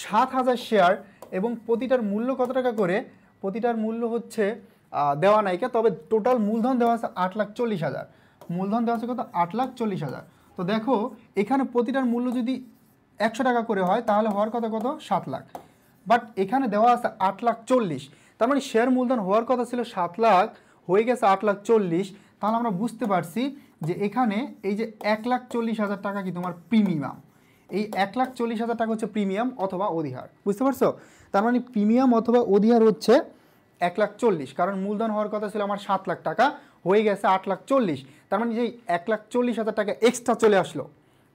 7,000 শেয়ার এবং প্রতিটার মূল্য কত টাকা করে, প্রতিটার মূল্য হচ্ছে দেওয়া নাইকা, তবে টোটাল মূলধন দেওয়া আছে 8,40,000, মূলধন দেওয়া আছে কত, 8,40,000। তো দেখো এখানে প্রতিটার মূল্য যদি 100 টাকা করে হয় তাহলে হওয়ার কথা কত, 7 লাখ, বাট এখানে দেওয়া আছে 8,40,000, তার মানে শেয়ার মূলধন হওয়ার কথা ছিল 7 লাখ, হয়ে গেছে 8,40,000। তাহলে আমরা বুঝতে পারছি যে এখানে এই যে 1,40,000 টাকা কি তোমার প্রিমিয়াম, এই 1,40,000 টাকা হচ্ছে প্রিমিয়াম অথবা অধিহার, বুঝতে পারছো? তার মানে প্রিমিয়াম অথবা অধিহার হচ্ছে 1,40,000, কারণ মূলধন হওয়ার কথা ছিল আমার 7 লাখ টাকা, হয়ে গেছে 8,40,000। তার মানে যেই 1,40,000 টাকা এক্সট্রা চলে আসলো,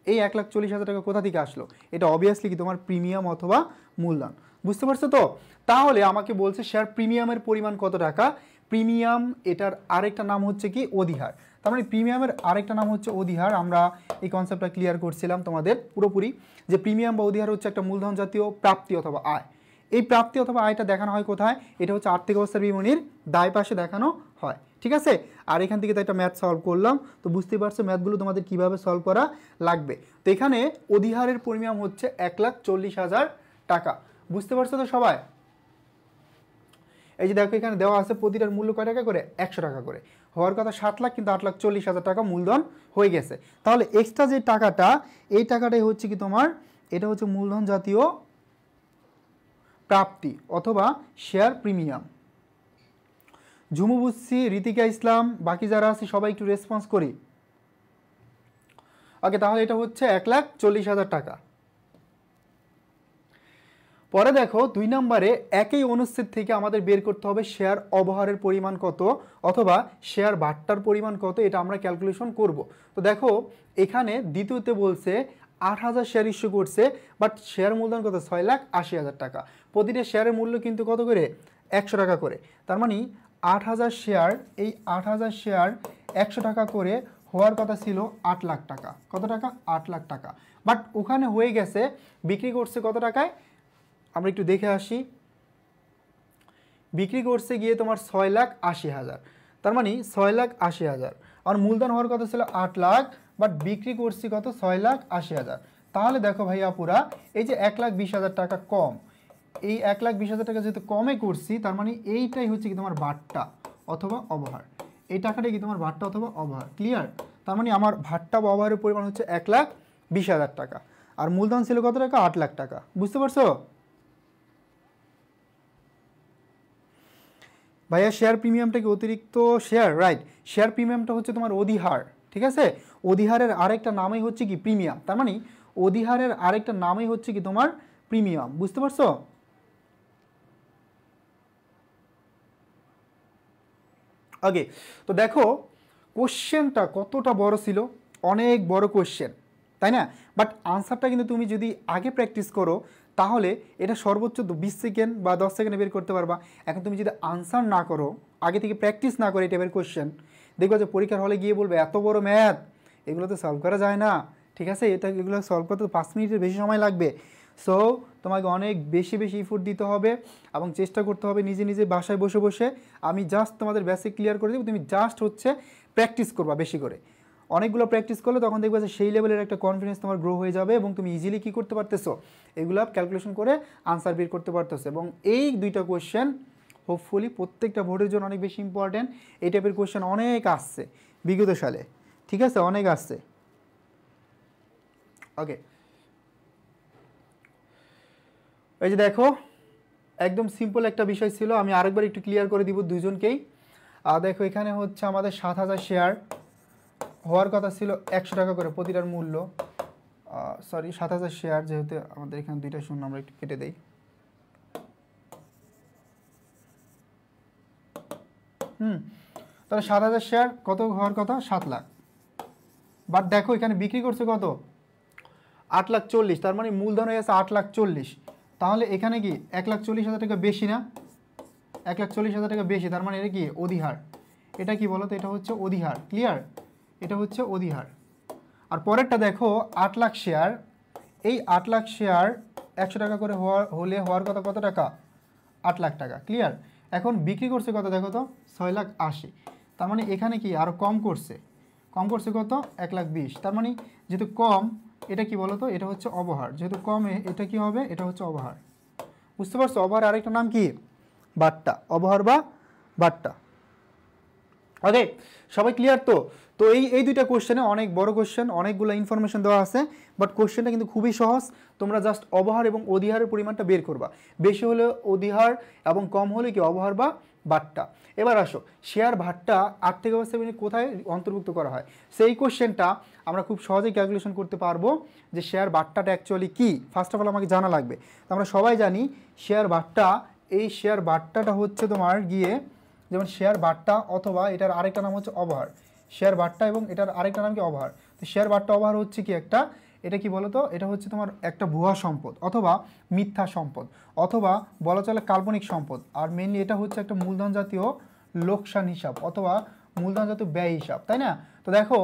এই 1,40,000 টাকা কোথা থেকে আসলো, এটা অবভিয়াসলি কি তোমার প্রিমিয়াম অথবা মূলধন, বুঝতে পারছো? তো তাহলে আমাকে বলছে শেয়ার প্রিমিয়ামের পরিমাণ কত টাকা, প্রিমিয়াম এটার আরেকটা নাম হচ্ছে কি অধিহার, তার মানে প্রিমিয়ামের আরেকটা নাম হচ্ছে অধিহার। আমরা এই কনসেপ্টটা ক্লিয়ার করছিলাম তোমাদের পুরোপুরি, যে প্রিমিয়াম বা অধিহার হচ্ছে একটা মূলধন জাতীয় প্রাপ্তি অথবা আয়। এই প্রাপ্তি অথবা আয়টা দেখানো হয় কোথায়, এটা হচ্ছে আর্থিক অবস্থার বিবরণীর দায় পাশে দেখানো হয়। ঠিক আছে, আর এখান থেকে তো একটা ম্যাথ সলভ করলাম, তো বুঝতেই পারছো ম্যাথগুলো তোমাদের কিভাবে সলভ করা লাগবে। তো এখানে অধিহারের পরিমাণ হচ্ছে 1,40,000 টাকা, বুঝতে পারছো তো সবাই? এই যে দেখো এখানে দেওয়া আছে প্রতিটার মূল্য কয় টাকা করে, 100 টাকা করে, হওয়ার কথা 7 লাখ, কিন্তু 8,40,000 টাকা মূলধন হয়ে গেছে। তাহলে এক্সট্রা যে টাকাটা, এই টাকাটাই হচ্ছে কি তোমার, এটা হচ্ছে মূলধন জাতীয় প্রাপ্তি অথবা শেয়ার প্রিমিয়াম। ঝুমু বুঝছি, ঋতিকা ইসলাম, বাকি যারা আছে সবাই একটু রেসপন্স করি। ওকে, তাহলে এটা হচ্ছে 1,40,000 টাকা। পরে দেখো 2 নম্বরে একই অনুচ্ছেদ থেকে আমাদের বের করতে হবে শেয়ার অবহারের পরিমাণ কত অথবা শেয়ার ভাট্টার পরিমাণ কত, এটা আমরা ক্যালকুলেশন করব। তো দেখো এখানে দ্বিতীয়তে বলছে 8,000 শেয়ার ইস্যু করছে, বাট শেয়ার মূলধন কত, 6,80,000 টাকা। প্রতিটা শেয়ারের মূল্য কিন্তু কত করে, 100 টাকা করে। তার মানে 8,000 শেয়ার, এই 8,000 শেয়ার 100 টাকা করে হওয়ার কথা ছিল 8 লাখ টাকা। কত টাকা, 8 লাখ টাকা, বাট ওখানে হয়ে গেছে বিক্রি করছে কত টাকায়, আমরা একটু দেখে আসি। বিক্রি করছে গিয়ে তোমার 6,80,000, তার মানে 6,80,000, আর মূলধন হওয়ার কথা ছিল 8 লাখ, বাট বিক্রি করছি কত, 6,80,000। তাহলে দেখো ভাইয়া পুরা এই যে 1,20,000 টাকা কম, এই 1,20,000 টাকা যেহেতু কমে করছি, তার মানে এইটাই হচ্ছে কি তোমার ভাট্টা অথবা অবহার, এই টাকাটাই কি তোমার ভাট্টা অথবা অবহার। ক্লিয়ার? তার মানে আমার ভাট্টা বা অবহারের পরিমাণ হচ্ছে 1,20,000 টাকা, আর মূলধন ছিল কত টাকা, 8 লাখ টাকা, বুঝতে পারছো? ভাইয়া শেয়ার প্রিমিয়ামটা কি অতিরিক্ত শেয়ার? রাইট, শেয়ার প্রিমিয়ামটা হচ্ছে তোমার অধিহার। ঠিক আছে, অধিহারের আরেকটা নামই হচ্ছে কি প্রিমিয়াম, তার মানে অধিহারের আরেকটা নামই হচ্ছে কি তোমার প্রিমিয়াম, বুঝতে পারছো? ওকে, তো দেখো কোশ্চেনটা কতটা বড় ছিল, অনেক বড় কোশ্চেন, তাই না? বাট আনসারটা কিন্তু তুমি যদি আগে প্র্যাকটিস করো তাহলে এটা সর্বোচ্চ 20 সেকেন্ড বা 10 সেকেন্ডে বের করতে পারবা। এখন তুমি যদি আনসার না করো, আগে থেকে প্র্যাকটিস না করে এই টাইপের কোশ্চেন, দেখবা যে পরীক্ষার হলে গিয়ে বলবে এত বড় ম্যাথ, এগুলো তো সলভ করা যায় না। ঠিক আছে, এগুলো সলভ করতে 5 মিনিটের বেশি সময় লাগবে। সো তোমাকে অনেক বেশি বেশি ইফোর্ট দিতে হবে এবং চেষ্টা করতে হবে নিজে নিজে বাসায় বসে বসে। আমি জাস্ট তোমাদের বেসিক ক্লিয়ার করে দেবো, তুমি জাস্ট হচ্ছে প্র্যাকটিস করবা বেশি করে। অনেকগুলো প্র্যাকটিস করলে তখন দেখবে যে সেই লেভেলের একটা কনফিডেন্স তোমার গ্রো হয়ে যাবে এবং তুমি ইজিলি কী করতে পারতেছো, এগুলো ক্যালকুলেশন করে আনসার বের করতে পারতেছো। এবং এই দুইটা কোয়েশ্চেন হোপফুলি প্রত্যেকটা ভোটের জন্য অনেক বেশি ইম্পর্ট্যান্ট। এই টাইপের কোয়েশ্চেন অনেক আসছে বিগত সালে, ঠিক আছে, অনেক আসছে। ওকে, এই যে দেখো একদম সিম্পল একটা বিষয় ছিল, আমি আরেকবার একটু ক্লিয়ার করে দিব দুজনকেই। দেখো এখানে হচ্ছে আমাদের 7,000 শেয়ার হওয়ার কথা ছিল 100 টাকা করে প্রতিটার মূল্য, সরি 7,000 শেয়ার, যেহেতু আমাদের এখানে দুইটা শূন্য আমরা একটু কেটে দেই। তাহলে 7,000 শেয়ার কত হওয়ার কথা? 7 লাখ। বাট দেখো এখানে বিক্রি করছে কত? 8,40,000। তার মানে মূলধন হয়ে আছে 8,40,000। তাহলে এখানে কি 1,40,000 টাকা বেশি না? 1,40,000 টাকা বেশি, তার মানে এটা কি অধিহার। এটা কি বলো তো? এটা হচ্ছে অধিহার। ক্লিয়ার? এটা হচ্ছে অধিহার। আর পরেরটা দেখো 8 লাখ শেয়ার, এই 8 লাখ শেয়ার 100 টাকা করে হওয়ার কথা কত টাকা? 8 লাখ টাকা। ক্লিয়ার? এখন বিক্রি করছে কত দেখো তো? 6,80,000। তার মানে এখানে কি আরও কম করছে কত? 1,20,000। তার মানে যেহেতু কম, এটা কি বলো তো? এটা হচ্ছে অবহার। যেহেতু কমে, এটা কি হবে? এটা হচ্ছে অবহার। বুঝতে পারছো? অবহার আরেকটা নাম কি? বাট্টা। অবহার বা বাট্টা। ওকে, সবাই ক্লিয়ার তো? তো এই দুইটা কোশ্চেনে অনেক বড় কোশ্চেন, অনেকগুলো ইনফরমেশন দেওয়া আছে, বাট কোশ্চেনটা কিন্তু খুবই সহজ। তোমরা জাস্ট অবহার এবং অধিহারের পরিমাণটা বের করবা। বেশি হলে অধিহার এবং কম হলে কি অবহার বা বাট্টা। এবার আসো, শেয়ার ভাট্টা আর্থিক অবস্থা কোথায় অন্তর্ভুক্ত করা হয়? সেই কোশ্চেনটা আমরা খুব সহজেই ক্যালকুলেশন করতে পারবো যে শেয়ার ভাট্টাটা অ্যাকচুয়ালি কী। ফার্স্ট অফ অল আমাকে জানা লাগবে। তো আমরা সবাই জানি শেয়ার ভাট্টা, এই শেয়ার ভাট্টাটা হচ্ছে তোমার গিয়ে যেমন শেয়ার ভাট্টা, অথবা এটার আরেকটা নাম হচ্ছে অবহার। শেয়ার ভাট্টা এবং এটার আরেকটা নাম কি? অবহার। তো শেয়ার ভাট্টা অবহার হচ্ছে কি একটা, এটা কি বলতো? এটা হচ্ছে তোমার একটা ভুয়া সম্পদ অথবা মিথ্যা সম্পদ, অথবা বলা চলে কাল্পনিক সম্পদ। আর মেইনলি এটা হচ্ছে একটা মূলধন জাতীয় লোকসান হিসাব অথবা মূলধন জাতীয় ব্যয় হিসাব, তাই না? তো দেখো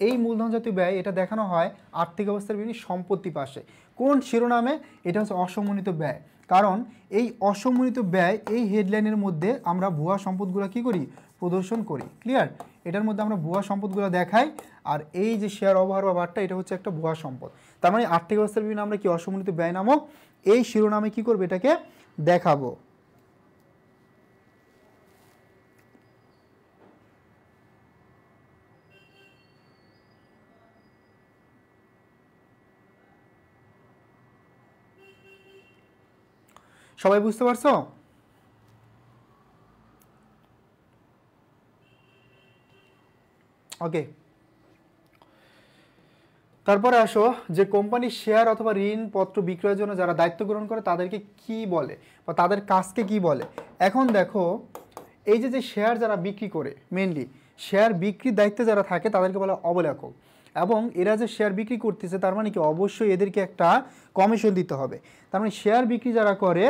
এই মূলধন জাতীয় ব্যয় এটা দেখানো হয় আর্থিক অবস্থার বিভিন্ন সম্পত্তি পাশে। কোন শিরোনামে? এটা হচ্ছে অসমন্বিত ব্যয়। কারণ এই অসমন্বিত ব্যয়, এই হেডলাইনের মধ্যে আমরা ভুয়া সম্পদগুলো কি করি? প্রদর্শন করি। ক্লিয়ার? এটার মধ্যে আমরা ভুয়া সম্পদগুলো দেখাই। আর এই যে শেয়ার অবহার বা ভাট্টা, এটা হচ্ছে একটা ভুয়া সম্পদ। তার মানে আর্থিক অবস্থার বিভিন্ন আমরা কি অসমন্বিত ব্যয় নামক এই শিরোনামে কি করবে? এটাকে দেখাবো। সবাই বুঝতে পারছো? ওকে, তারপরে আসো যে কোম্পানির শেয়ার অথবা ঋণপত্র বিক্রয়ের জন্য যারা দায়িত্ব গ্রহণ করে তাদেরকে কি বলে বা তাদের কাজকে কি বলে? এখন দেখো এই যে শেয়ার যারা বিক্রি করে, মেনলি শেয়ার বিক্রির দায়িত্বে যারা থাকে তাদেরকে বলা অবলেখক। এবং এরা যে শেয়ার বিক্রি করতেছে তার মানে কি অবশ্যই এদেরকে একটা কমিশন দিতে হবে। তার মানে শেয়ার বিক্রি যারা করে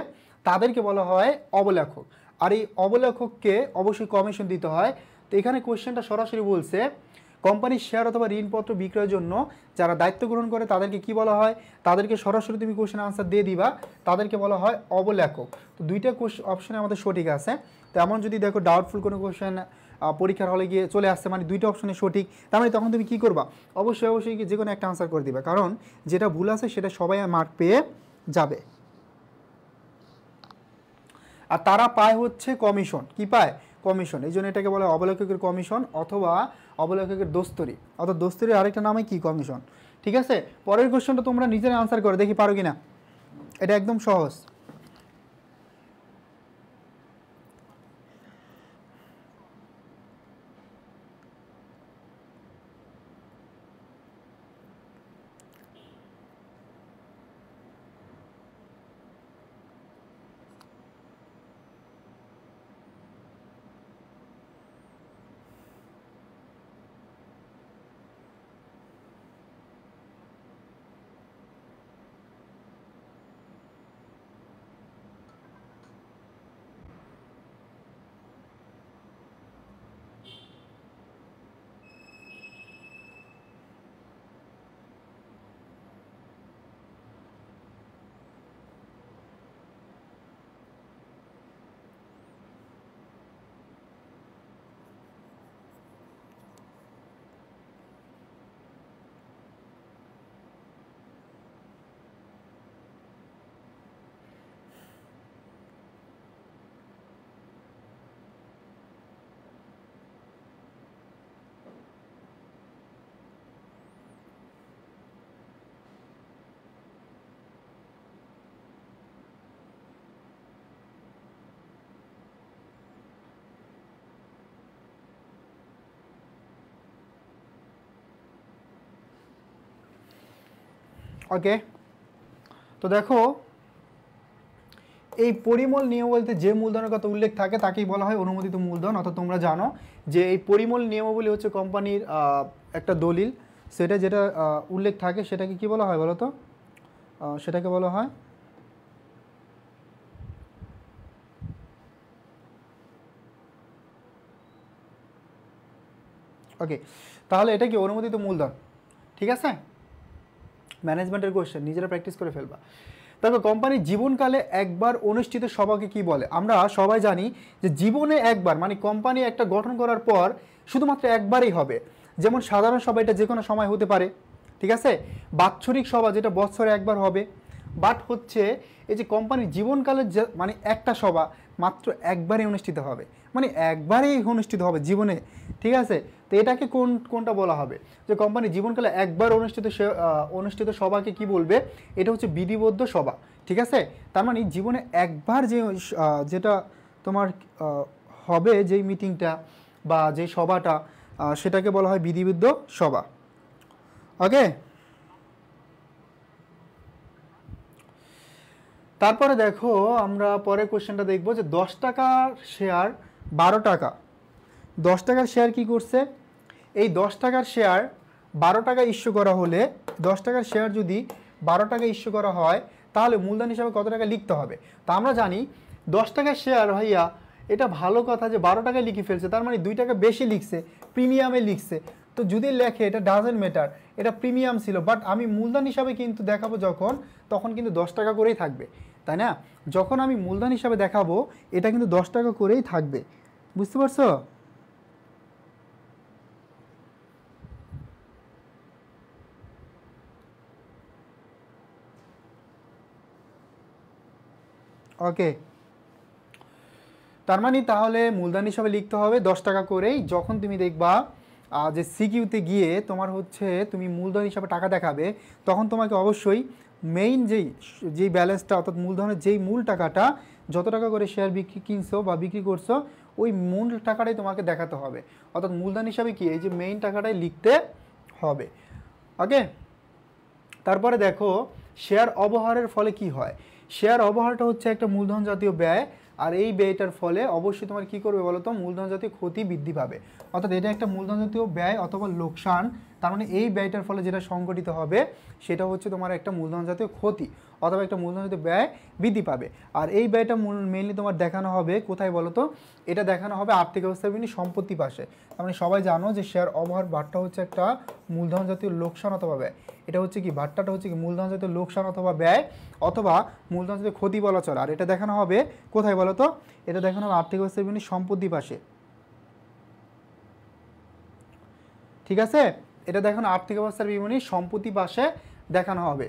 তাদেরকে বলা হয় অবলেখক। আর এই অবলেখককে অবশ্যই কমিশন দিতে হয়। তো এখানে কোশ্চেনটা সরাসরি বলছে কোম্পানির শেয়ার অথবা ঋণপত্র বিক্রয়ের জন্য যারা দায়িত্ব গ্রহণ করে তাদেরকে কি বলা হয়? তাদেরকে সরাসরি তুমি কোশ্চেন আনসার দিয়ে দিবা, তাদেরকে বলা হয় অবলেখক। তো দুইটা অপশনে আমাদের সঠিক আছে। তো এমন যদি দেখো ডাউটফুল কোনো কোশ্চেন পরীক্ষার হলে গিয়ে চলে আসছে, মানে দুইটা অপশনে সঠিক, তার মানে তখন তুমি কি করবা? অবশ্যই যে কোনো একটা আনসার করে দিবা, কারণ যেটা ভুল আছে সেটা সবাই মার্ক পেয়ে যাবে। আর তারা পায় হচ্ছে কমিশন। কি পায়? কমিশন। এই জন্য এটাকে বলে অবলেখকের কমিশন অথবা অবলেখকের দোস্তরি, অর্থাৎ দোস্তরির আরেকটা নামে কি? কমিশন। ঠিক আছে? পরের কোশ্চেনটা তোমরা নিজেরাই আনসার করে দেখি পারো কিনা। এটা একদম সহজ। ওকে, তো দেখো এই পরিমল নিয়মাবলীতে যে মূলধনের কথা উল্লেখ থাকে তাকেই বলা হয় অনুমোদিত মূলধন। অর্থাৎ তোমরা জানো যে এই পরিমল নিয়মাবলী হচ্ছে কোম্পানির একটা দলিল, সেটা যেটা উল্লেখ থাকে সেটাকে কি বলা হয় বলো তো? সেটাকে বলা হয় ওকে, তাহলে এটা কি অনুমোদিত মূলধন। ঠিক আছে, ম্যানেজমেন্টের কোশ্চেন নিজেরা প্র্যাকটিস করে ফেলবা। দেখো কোম্পানির জীবনকালে একবার অনুষ্ঠিত সভাকে কি বলে? আমরা সবাই জানি যে জীবনে একবার, মানে কোম্পানি একটা গঠন করার পর শুধুমাত্র একবারই হবে। যেমন সাধারণ সভা এটা যে কোনো সময় হতে পারে, ঠিক আছে। বাৎসরিক সভা যেটা বছরে একবার হবে। বাট হচ্ছে এই যে কোম্পানির জীবনকালের মানে একটা সভা মাত্র একবারই অনুষ্ঠিত হবে, মানে একবারই অনুষ্ঠিত হবে জীবনে, ঠিক আছে। তো এটাকে কোনটা বলা হবে? যে কোম্পানির জীবনকালে একবার অনুষ্ঠিত সভাকে কি বলবে? এটা হচ্ছে বিধিবদ্ধ সভা, ঠিক আছে। তার মানে জীবনে একবার যেটা তোমার হবে, যেই মিটিংটা বা যে সভাটা, সেটাকে বলা হয় বিধিবদ্ধ সভা। ওকে, তারপরে দেখো আমরা পরের কোশ্চেনটা দেখবো যে 10 টাকার শেয়ার 12 টাকা। 10 টাকার শেয়ার কি করছে? এই 10 টাকার শেয়ার 12 টাকা ইস্যু করা হলে, 10 টাকার শেয়ার যদি 12 টাকা ইস্যু করা হয় তাহলে মূলধন হিসাবে কত টাকা লিখতে হবে? তা আমরা জানি 10 টাকার শেয়ার ভাইয়া, এটা ভালো কথা যে 12 টাকায় লিখে ফেলছে, তার মানে 2 টাকা বেশি লিখছে, প্রিমিয়ামে লিখছে। তো যদি লেখে এটা ডাজেন্ট ম্যাটার, এটা প্রিমিয়াম ছিল, বাট আমি মূলধন হিসাবে কিন্তু দেখাবো যখন, তখন কিন্তু 10 টাকা করেই থাকবে, তাই না? যখন আমি মূলধন হিসাবে দেখাবো এটা কিন্তু 10 টাকা করেই থাকবে, বুঝতে পারছো? ওকে, তার মানে তাহলে মূলধন হিসাবে লিখতে হবে 10 টাকা করেই। যখন তুমি দেখবা যে সিকিউতে গিয়ে তোমার হচ্ছে তুমি মূলধন হিসাবে টাকা দেখাবে, তখন তোমাকে অবশ্যই মেইন যেই ব্যালেন্সটা, অর্থাৎ মূলধনের যেই মূল টাকাটা, যত টাকা করে শেয়ার কিনছো বা বিক্রি করছো, ওই মূল টাকাটাই তোমাকে দেখাতে হবে। অর্থাৎ মূলধন হিসাবে কি এই যে মেইন টাকাটাই লিখতে হবে। ওকে, তারপরে দেখো শেয়ার অবহারের ফলে কি হয়? শেয়ার অবহারটা হচ্ছে একটা মূলধন জাতীয় ব্যয়, আর এই ব্যয়টার ফলে অবশ্যই তোমার কি করবে বলো তো? মূলধন জাতীয় ক্ষতি বৃদ্ধি পাবে। অর্থাৎ এটা একটা মূলধন জাতীয় ব্যয় অথবা লোকসান, তার মানে এই ব্যয়টার ফলে যেটা সংঘটিত হবে সেটা হচ্ছে তোমার একটা মূলধন জাতীয় ক্ষতি অথবা একটা মূলধন জাতীয় ব্যয় বৃদ্ধি পাবে। আর এই ব্যয়টা মেইনলি তোমার দেখানো হবে কোথায় বলো তো? এটা দেখানো হবে আর্থিক অবস্থার বিভিন্ন সম্পত্তি পাশে। তার মানে সবাই জানো যে শেয়ার অবহার ভারটা হচ্ছে একটা মূলধন জাতীয় লোকসান অথবা ব্যয়। এটা হচ্ছে কি, ভাট্টাটা হচ্ছে কি মূলধন জাতীয় লোকসান অথবা ব্যয় অথবা মূলধন জাতীয় ক্ষতি বলা চলে। আর এটা দেখানো হবে কোথায় বলো তো? এটা দেখানো হবে আর্থিক অবস্থার বিভিন্ন সম্পত্তি পাশে, ঠিক আছে। এটা দেখানো আর্থিক অবস্থার বিভিন্ন সম্পত্তি পাশে দেখানো হবে।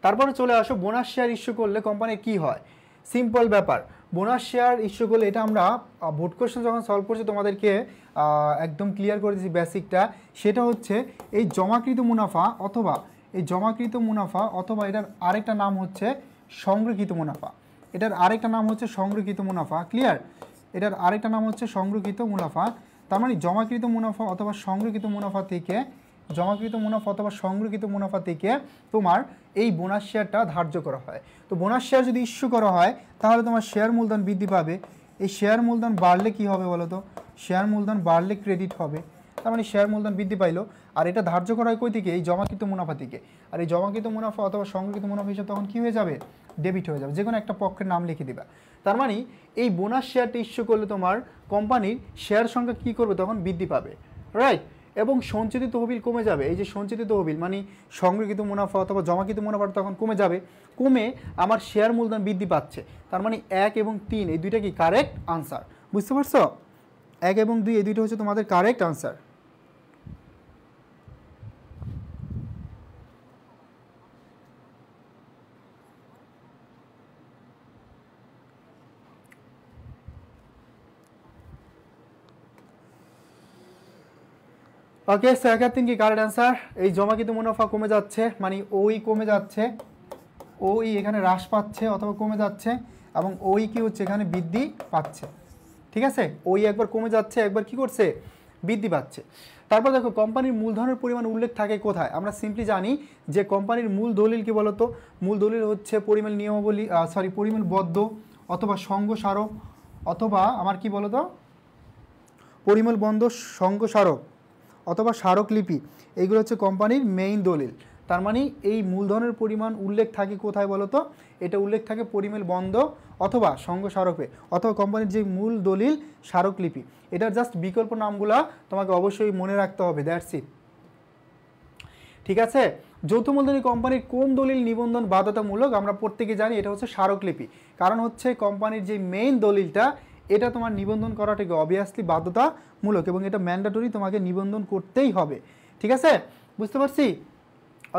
তারপরে চলে আসো বোনাস শেয়ার ইস্যু করলে কোম্পানির কি হয়? সিম্পল ব্যাপার, বোনাস শেয়ার ইস্যু করলে এটা আমরা বোর্ড কোশ্চেন যখন সলভ করছি তোমাদেরকে একদম ক্লিয়ার করে দিয়েছি বেসিকটা। সেটা হচ্ছে এই জমাকৃত মুনাফা অথবা এটার আরেকটা নাম হচ্ছে সংরক্ষিত মুনাফা। এটার আরেকটা নাম হচ্ছে সংরক্ষিত মুনাফা, ক্লিয়ার? এটার আরেকটা নাম হচ্ছে সংরক্ষিত মুনাফা। তার মানে জমাকৃত মুনাফা অথবা সংরক্ষিত মুনাফা থেকে তোমার এই বোনাস শেয়ারটা ধার্য করা হয়। তো বোনাস শেয়ার যদি ইস্যু করা হয় তাহলে তোমার শেয়ার মূলধন বৃদ্ধি পাবে। এই শেয়ার মূলধন বাড়লে কি হবে বলো তো? শেয়ার মূলধন বাড়লে ক্রেডিট হবে, তার মানে শেয়ার মূলধন বৃদ্ধি পাইলো। আর এটা ধার্য করা হয় কই থেকে? এই জমাকৃত মুনাফা থেকে। আর এই জমাকৃত মুনাফা অথবা সংরক্ষিত মুনাফা হিসাবে তখন কী হয়ে যাবে? ডেবিট হয়ে যাবে। যে কোনো একটা পক্ষের নাম লিখে দিবা। তার মানে এই বোনাস শেয়ারটা ইস্যু করলে তোমার কোম্পানির শেয়ার সংখ্যা কী করবে? তখন বৃদ্ধি পাবে, রাইট? এবং সঞ্চিত তহবিল কমে যাবে। এই যে সঞ্চিত তহবিল মানে সংরক্ষিত মুনাফা অথবা জমাকৃত মুনাফাটা তখন কমে যাবে, কমে আমার শেয়ার মূলধন বৃদ্ধি পাচ্ছে। তার মানে 1 এবং 3 এই দুইটা কি কারেক্ট আনসার, বুঝতে পারছো? 1 এবং 2 এই দুইটা হচ্ছে তোমাদের কারেক্ট আনসার। ওকে, 1 আর 3 কি কারেক্ট আনসার। এই জমাকৃত মুনাফা কমে যাচ্ছে মানে ওই কমে যাচ্ছে, ওই এখানে হ্রাস পাচ্ছে অথবা কমে যাচ্ছে, এবং ওই কি হচ্ছে এখানে বৃদ্ধি পাচ্ছে, ঠিক আছে। ওই একবার কমে যাচ্ছে, একবার কি করছে? বৃদ্ধি পাচ্ছে। তারপর দেখো কোম্পানির মূলধনের পরিমাণ উল্লেখ থাকে কোথায়? আমরা সিম্পলি জানি যে কোম্পানির মূল দলিল কি বলতো? মূল দলিল হচ্ছে পরিমেল নিয়মাবলী, পরিমেলবদ্ধ অথবা সংঘ স্মারক, অথবা আমার কি বলতো পরিমেলবন্ধ সংঘ স্মারক অথবা স্মারকলিপি, এইগুলো হচ্ছে কোম্পানির মেইন দলিল। তার মানে এই মূলধনের পরিমাণ উল্লেখ থাকে কোথায় বলতো? এটা উল্লেখ থাকে পরিমেলবন্ধ অথবা সংঘ স্মারকে, অথবা কোম্পানির যে মূল দলিল স্মারকলিপি। এটার জাস্ট বিকল্প নামগুলা তোমাকে অবশ্যই মনে রাখতে হবে, দ্যাটস ইট। ঠিক আছে, যৌথ মূলধনী কোম্পানির কোন দলিল নিবন্ধন বাধ্যতামূলক? আমরা প্রত্যেকে জানি এটা হচ্ছে স্মারকলিপি। কারণ হচ্ছে কোম্পানির যে মেইন দলিলটা এটা তোমার নিবন্ধন করাটাকে অবভিয়াসলি বাধ্যতামূলক এবং এটা ম্যান্ডেটরি, তোমাকে নিবন্ধন করতেই হবে। ঠিক আছে, বুঝতে পারছি?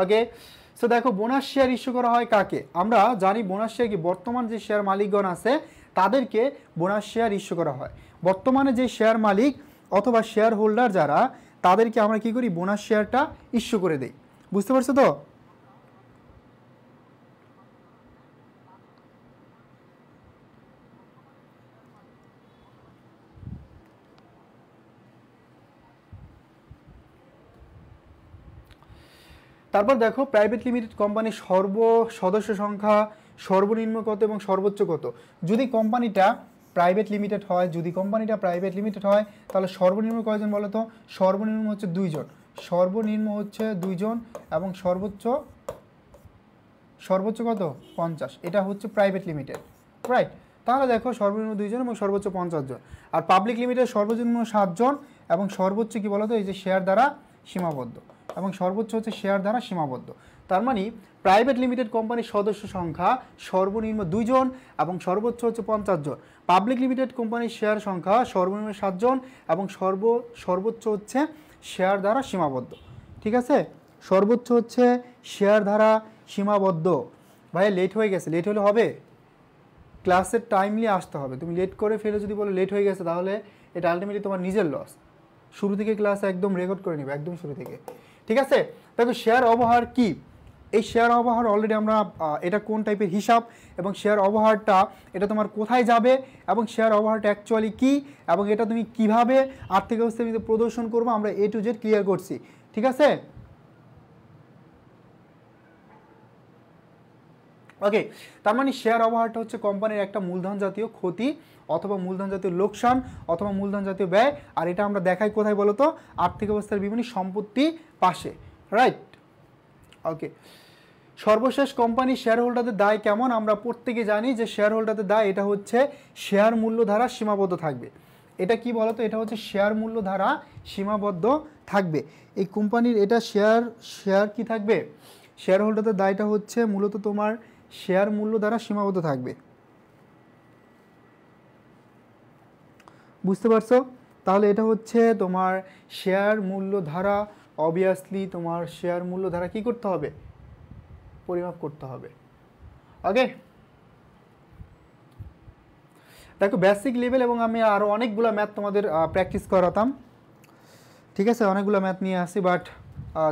ওকে, সো দেখো বোনাস শেয়ার ইস্যু করা হয় কাকে? আমরা জানি বোনাস শেয়ার কি বর্তমান যে শেয়ার মালিকগণ আছে তাদেরকে বোনাস শেয়ার ইস্যু করা হয়। বর্তমানে যে শেয়ার মালিক অথবা শেয়ার হোল্ডার যারা, তাদেরকে আমরা কি করি? বোনাস শেয়ারটা ইস্যু করে দেই। বুঝতে পারছো তো? তারপর দেখো প্রাইভেট লিমিটেড কোম্পানির সদস্য সংখ্যা সর্বনিম্ন কত এবং সর্বোচ্চ কত? যদি কোম্পানিটা প্রাইভেট লিমিটেড হয়, তাহলে সর্বনিম্ন কয়জন বলো তো? সর্বনিম্ন হচ্ছে 2 জন, সর্বনিম্ন হচ্ছে 2 জন এবং সর্বোচ্চ কত? 50। এটা হচ্ছে প্রাইভেট লিমিটেড, রাইট? তাহলে দেখো সর্বনিম্ন 2 জন এবং সর্বোচ্চ 50 জন। আর পাবলিক লিমিটেড সর্বনিম্ন 7 জন এবং সর্বোচ্চ কি বলতো? এই যে শেয়ার দ্বারা সীমাবদ্ধ, এবং সর্বোচ্চ হচ্ছে শেয়ার দ্বারা সীমাবদ্ধ। তার মানে প্রাইভেট লিমিটেড কোম্পানির সদস্য সংখ্যা সর্বনিম্ন 2 জন এবং সর্বোচ্চ হচ্ছে 50 জন। পাবলিক লিমিটেড কোম্পানির শেয়ার সংখ্যা সর্বনিম্ন 7 জন এবং সর্বোচ্চ হচ্ছে শেয়ার দ্বারা সীমাবদ্ধ। ঠিক আছে, সর্বোচ্চ হচ্ছে শেয়ার দ্বারা সীমাবদ্ধ। ভাইয়া লেট হয়ে গেছে, লেট হলে হবে? ক্লাসের টাইমলি আসতে হবে। তুমি লেট করে ফেলে যদি বলো লেট হয়ে গেছে, তাহলে এটা আলটিমেটলি তোমার নিজের লস। শুরু থেকে ক্লাস একদম রেকর্ড করে নেবে, একদম শুরু থেকে। ঠিক আছে, দেখো শেয়ার অবহার কি? এই শেয়ার অবহার অলরেডি আমরা এটা কোন টাইপের হিসাব এবং শেয়ার অবহারটা এটা তোমার কোথায় যাবে এবং শেয়ার অবহারটা অ্যাকচুয়ালি কি এবং এটা তুমি কিভাবে আর্থিক অবস্থায় প্রদর্শন করবো, আমরা A to Z ক্লিয়ার করছি। ঠিক আছে, ওকে। তার মানে শেয়ার অবহারটা হচ্ছে কোম্পানির একটা মূলধন জাতীয় ক্ষতি অথবা মূলধন জাতীয় লোকসান অথবা মূলধন জাতীয় ব্যয়। আর এটা আমরা দেখাই কোথায় বলো তো? আর্থিক অবস্থার বিভিন্ন সম্পত্তি পাশে, রাইট? ওকে, সর্বশেষ কোম্পানি শেয়ার হোল্ডারদের দায় কেমন? আমরা প্রত্যেকে জানি যে শেয়ার হোল্ডারদের দায় এটা হচ্ছে শেয়ার মূল্য ধারা সীমাবদ্ধ থাকবে। এটা কি বলতো? এটা হচ্ছে শেয়ার মূল্য ধারা সীমাবদ্ধ থাকবে। এই কোম্পানির এটা শেয়ার কি থাকবে? শেয়ার হোল্ডারদের দায়টা হচ্ছে মূলত তোমার শেয়ার মূল্য দ্বারা সীমাবদ্ধ থাকবে। বুঝতে পারছো? তাহলে এটা হচ্ছে তোমার শেয়ার মূল্য ধারা, অবভিয়াসলি তোমার শেয়ার মূল্য ধারা কি করতে হবে? পরিমাপ করতে হবে। ওকে, দেখো বেসিক লেভেল এবং আমি আরও অনেকগুলো ম্যাথ তোমাদের প্র্যাকটিস করাতাম। ঠিক আছে, অনেকগুলো ম্যাথ নিয়ে আসি, বাট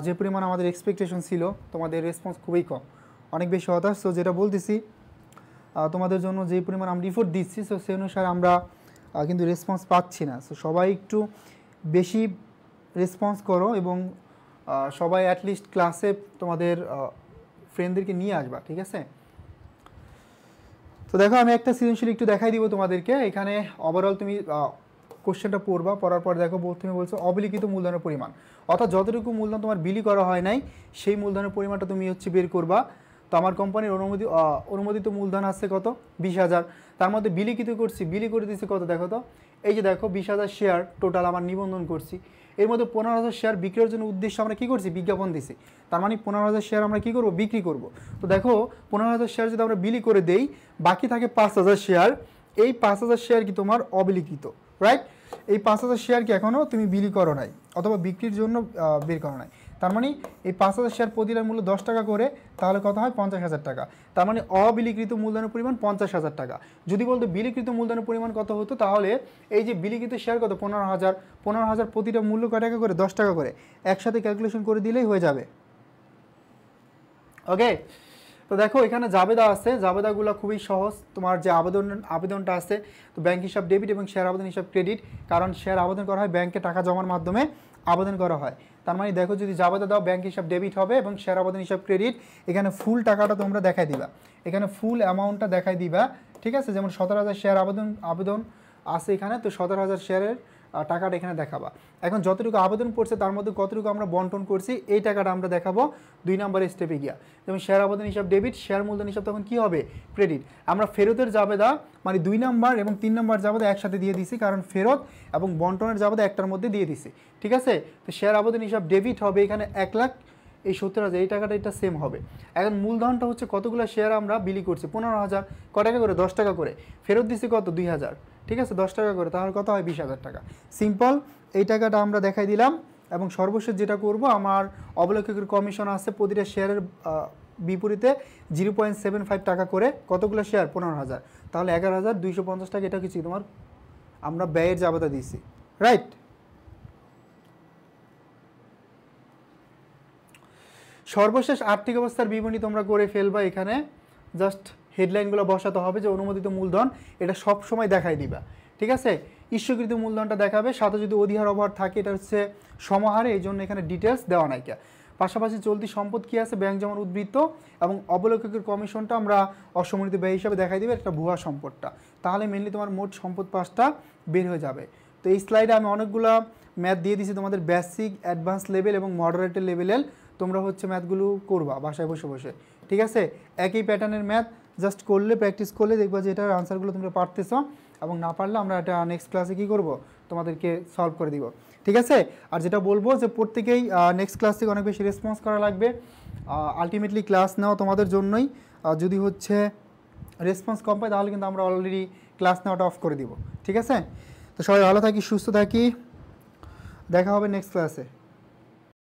যে পরিমাণ আমাদের এক্সপেকটেশন ছিল তোমাদের রেসপন্স খুবই কম, অনেক বেশি হতাশ। সো যেটা বলতেছি তোমাদের জন্য যে পরিমাণ আমরা রিপোর্ট দিচ্ছি, সো সেই অনুসারে আমরা কিন্তু রেসপন্স পাচ্ছি না। সো সবাই একটু বেশি রেসপন্স করো এবং সবাই অ্যাটলিস্ট ক্লাসে তোমাদের ফ্রেন্ডদেরকে নিয়ে আসবা। ঠিক আছে, তো দেখো আমি একটা সৃজনশীল একটু দেখাই দিব তোমাদেরকে। এখানে ওভারঅল তুমি কোশ্চেনটা পড়বা, পড়ার পর দেখো তুমি বলছো অবিলিখিত মূলধনের পরিমাণ, অর্থাৎ যতটুকু মূলধন তোমার বিলি করা হয় নাই সেই মূলধনের পরিমাণটা তুমি হচ্ছে বের করবা। তো আমার কোম্পানির অনুমোদিত মূলধন আছে কত? 20,000। তার মধ্যে বিলিখিত করছি, বিলি করে দিচ্ছি কত দেখো তো? এই যে দেখো 20,000 শেয়ার টোটাল আমার নিবন্ধন করছি। এর মধ্যে 15,000 শেয়ার বিক্রির জন্য উদ্দেশ্যে আমরা কী করছি? বিজ্ঞাপন দিছি। তার মানে 15,000 শেয়ার আমরা কী করবো? বিক্রি করব। তো দেখো 15,000 শেয়ার যদি আমরা বিলি করে দেই, বাকি থাকে 5,000 শেয়ার। এই 5,000 শেয়ার কি তোমার অবিলিখিত, রাইট? এই 5,000 শেয়ার কি এখনও তুমি বিলি করো নাই অথবা বিক্রির জন্য বের করো নাই। তার মানে এই 5,000 শেয়ার প্রতিটার মূল্য 10 টাকা করে, তাহলে কত হয়? 50,000 টাকা। তার মানে অবিলিকৃত মূলধনের পরিমাণ 50,000 টাকা। যদি বলতো বিলিকৃত মূলধনের পরিমাণ কত হতো, তাহলে এই যে বিলিকৃত শেয়ার কত? 15,000 প্রতিটা মূল্য কয় টাকা করে? 10 টাকা করে। একসাথে ক্যালকুলেশন করে দিলেই হয়ে যাবে। ওকে, তো দেখো এখানে জাবেদা আছে, জাবেদাগুলো খুবই সহজ। তোমার যে আবেদনটা আছে, তো ব্যাংক হিসাব ডেবিট এবং শেয়ার আবেদন হিসাব ক্রেডিট, কারণ শেয়ার আবেদন করা হয় ব্যাংকে টাকা জমার মাধ্যমে আবেদন করা হয়। তার মানে দেখো যদি জাবেদা দাও ব্যাংক হিসাব ডেবিট হবে এবং শেয়ার আবেদন হিসাব ক্রেডিট। এখানে ফুল টাকাটা তোমরা দেখাই দিবা, এখানে ফুল অ্যামাউন্টটা দেখাই দিবা, ঠিক আছে। যেমন 17,000 শেয়ার আবেদন আছে এখানে, তো 17,000 শেয়ারের টাকাটা এখানে দেখাবা। এখন যতটুকু আবেদন পড়ছে তার মধ্যে কতটুকু আমরা বন্টন করছি এই টাকাটা আমরা দেখাবো 2 নম্বরের স্টেপে গিয়া। যেমন শেয়ার আবেদন হিসাব ডেবিট, শেয়ার মূলধন হিসাব তখন কী হবে ক্রেডিট। আমরা ফেরতের জাবেদা মানে 2 নম্বর এবং 3 নম্বর জাবেদা একসাথে দিয়ে দিছি, কারণ ফেরত এবং বন্টনের জাবেদা একটার মধ্যে দিয়ে দিছি, ঠিক আছে। তো শেয়ার আবেদন হিসাব ডেবিট হবে এখানে 1 লাখ এই 70,000, এই টাকাটা এটা সেম হবে। এখন মূলধনটা হচ্ছে কতগুলো শেয়ার আমরা বিলি করছি 15,000, ক টাকা করে 10 টাকা করে, ফেরত দিচ্ছি কত 2,000, ঠিক আছে 10 টাকা করে, তাহলে কত হয় 20,000 টাকা। সিম্পল, এই টাকাটা আমরা দেখাই দিলাম। এবং সর্বশেষ যেটা করব, আমার অবলেখকের কমিশন আছে প্রতিটা শেয়ারের বিপরীতে 0.75 টাকা করে, কতগুলো শেয়ার 15,000, তাহলে 11,250 টাকা। এটা কিছু তোমার আমরা ব্যয়ের জাবেদা দিয়েছি, রাইট। সর্বশেষ আর্থিক অবস্থার বিবরণী তোমরা করে ফেলবা। এখানে জাস্ট হেডলাইনগুলো বসাতে হবে যে অনুমোদিত মূলধন, এটা সব সময় দেখাই দিবা, ঠিক আছে। ইস্যুকৃত মূলধনটা দেখাবে, সাথে যদি অধিহার অভার থাকে এটা হচ্ছে সমাহারে, এই জন্য এখানে ডিটেলস দেওয়া নাই। পাশাপাশি চলতি সম্পদ কী আছে, ব্যাংক জমার উদ্বৃত্ত এবং অবলেখকের কমিশনটা আমরা অসমন্বিত ব্যয় হিসাবে দেখাই দিবে, একটা ভুয়া সম্পদটা। তাহলে মেনলি তোমার মোট সম্পদ 5টা বের হয়ে যাবে। তো এই স্লাইডে আমি অনেকগুলো ম্যাথ দিয়ে দিয়েছি তোমাদের, বেসিক, অ্যাডভান্স লেভেল এবং মডারেটের লেভেলের। তোমরা হচ্ছে ম্যাথগুলো করবা বাসায় বসে বসে, ঠিক আছে। একই প্যাটার্নের ম্যাথ জাস্ট করলে, প্র্যাকটিস করলে দেখবা যে এটার আনসারগুলো তোমরা পারতেছ, এবং না পারলে আমরা এটা নেক্সট ক্লাসে কী করবো তোমাদেরকে সলভ করে দিব, ঠিক আছে। আর যেটা বলবো যে প্রত্যেকেই নেক্সট ক্লাস থেকে অনেক বেশি রেসপন্স করা লাগবে। আলটিমেটলি ক্লাস নেওয়া তোমাদের জন্যই, যদি হচ্ছে রেসপন্স কম পাই তাহলে কিন্তু আমরা অলরেডি ক্লাস নেওয়াটা অফ করে দিব, ঠিক আছে। তো সবাই ভালো থাকি, সুস্থ থাকি, দেখা হবে নেক্সট ক্লাসে।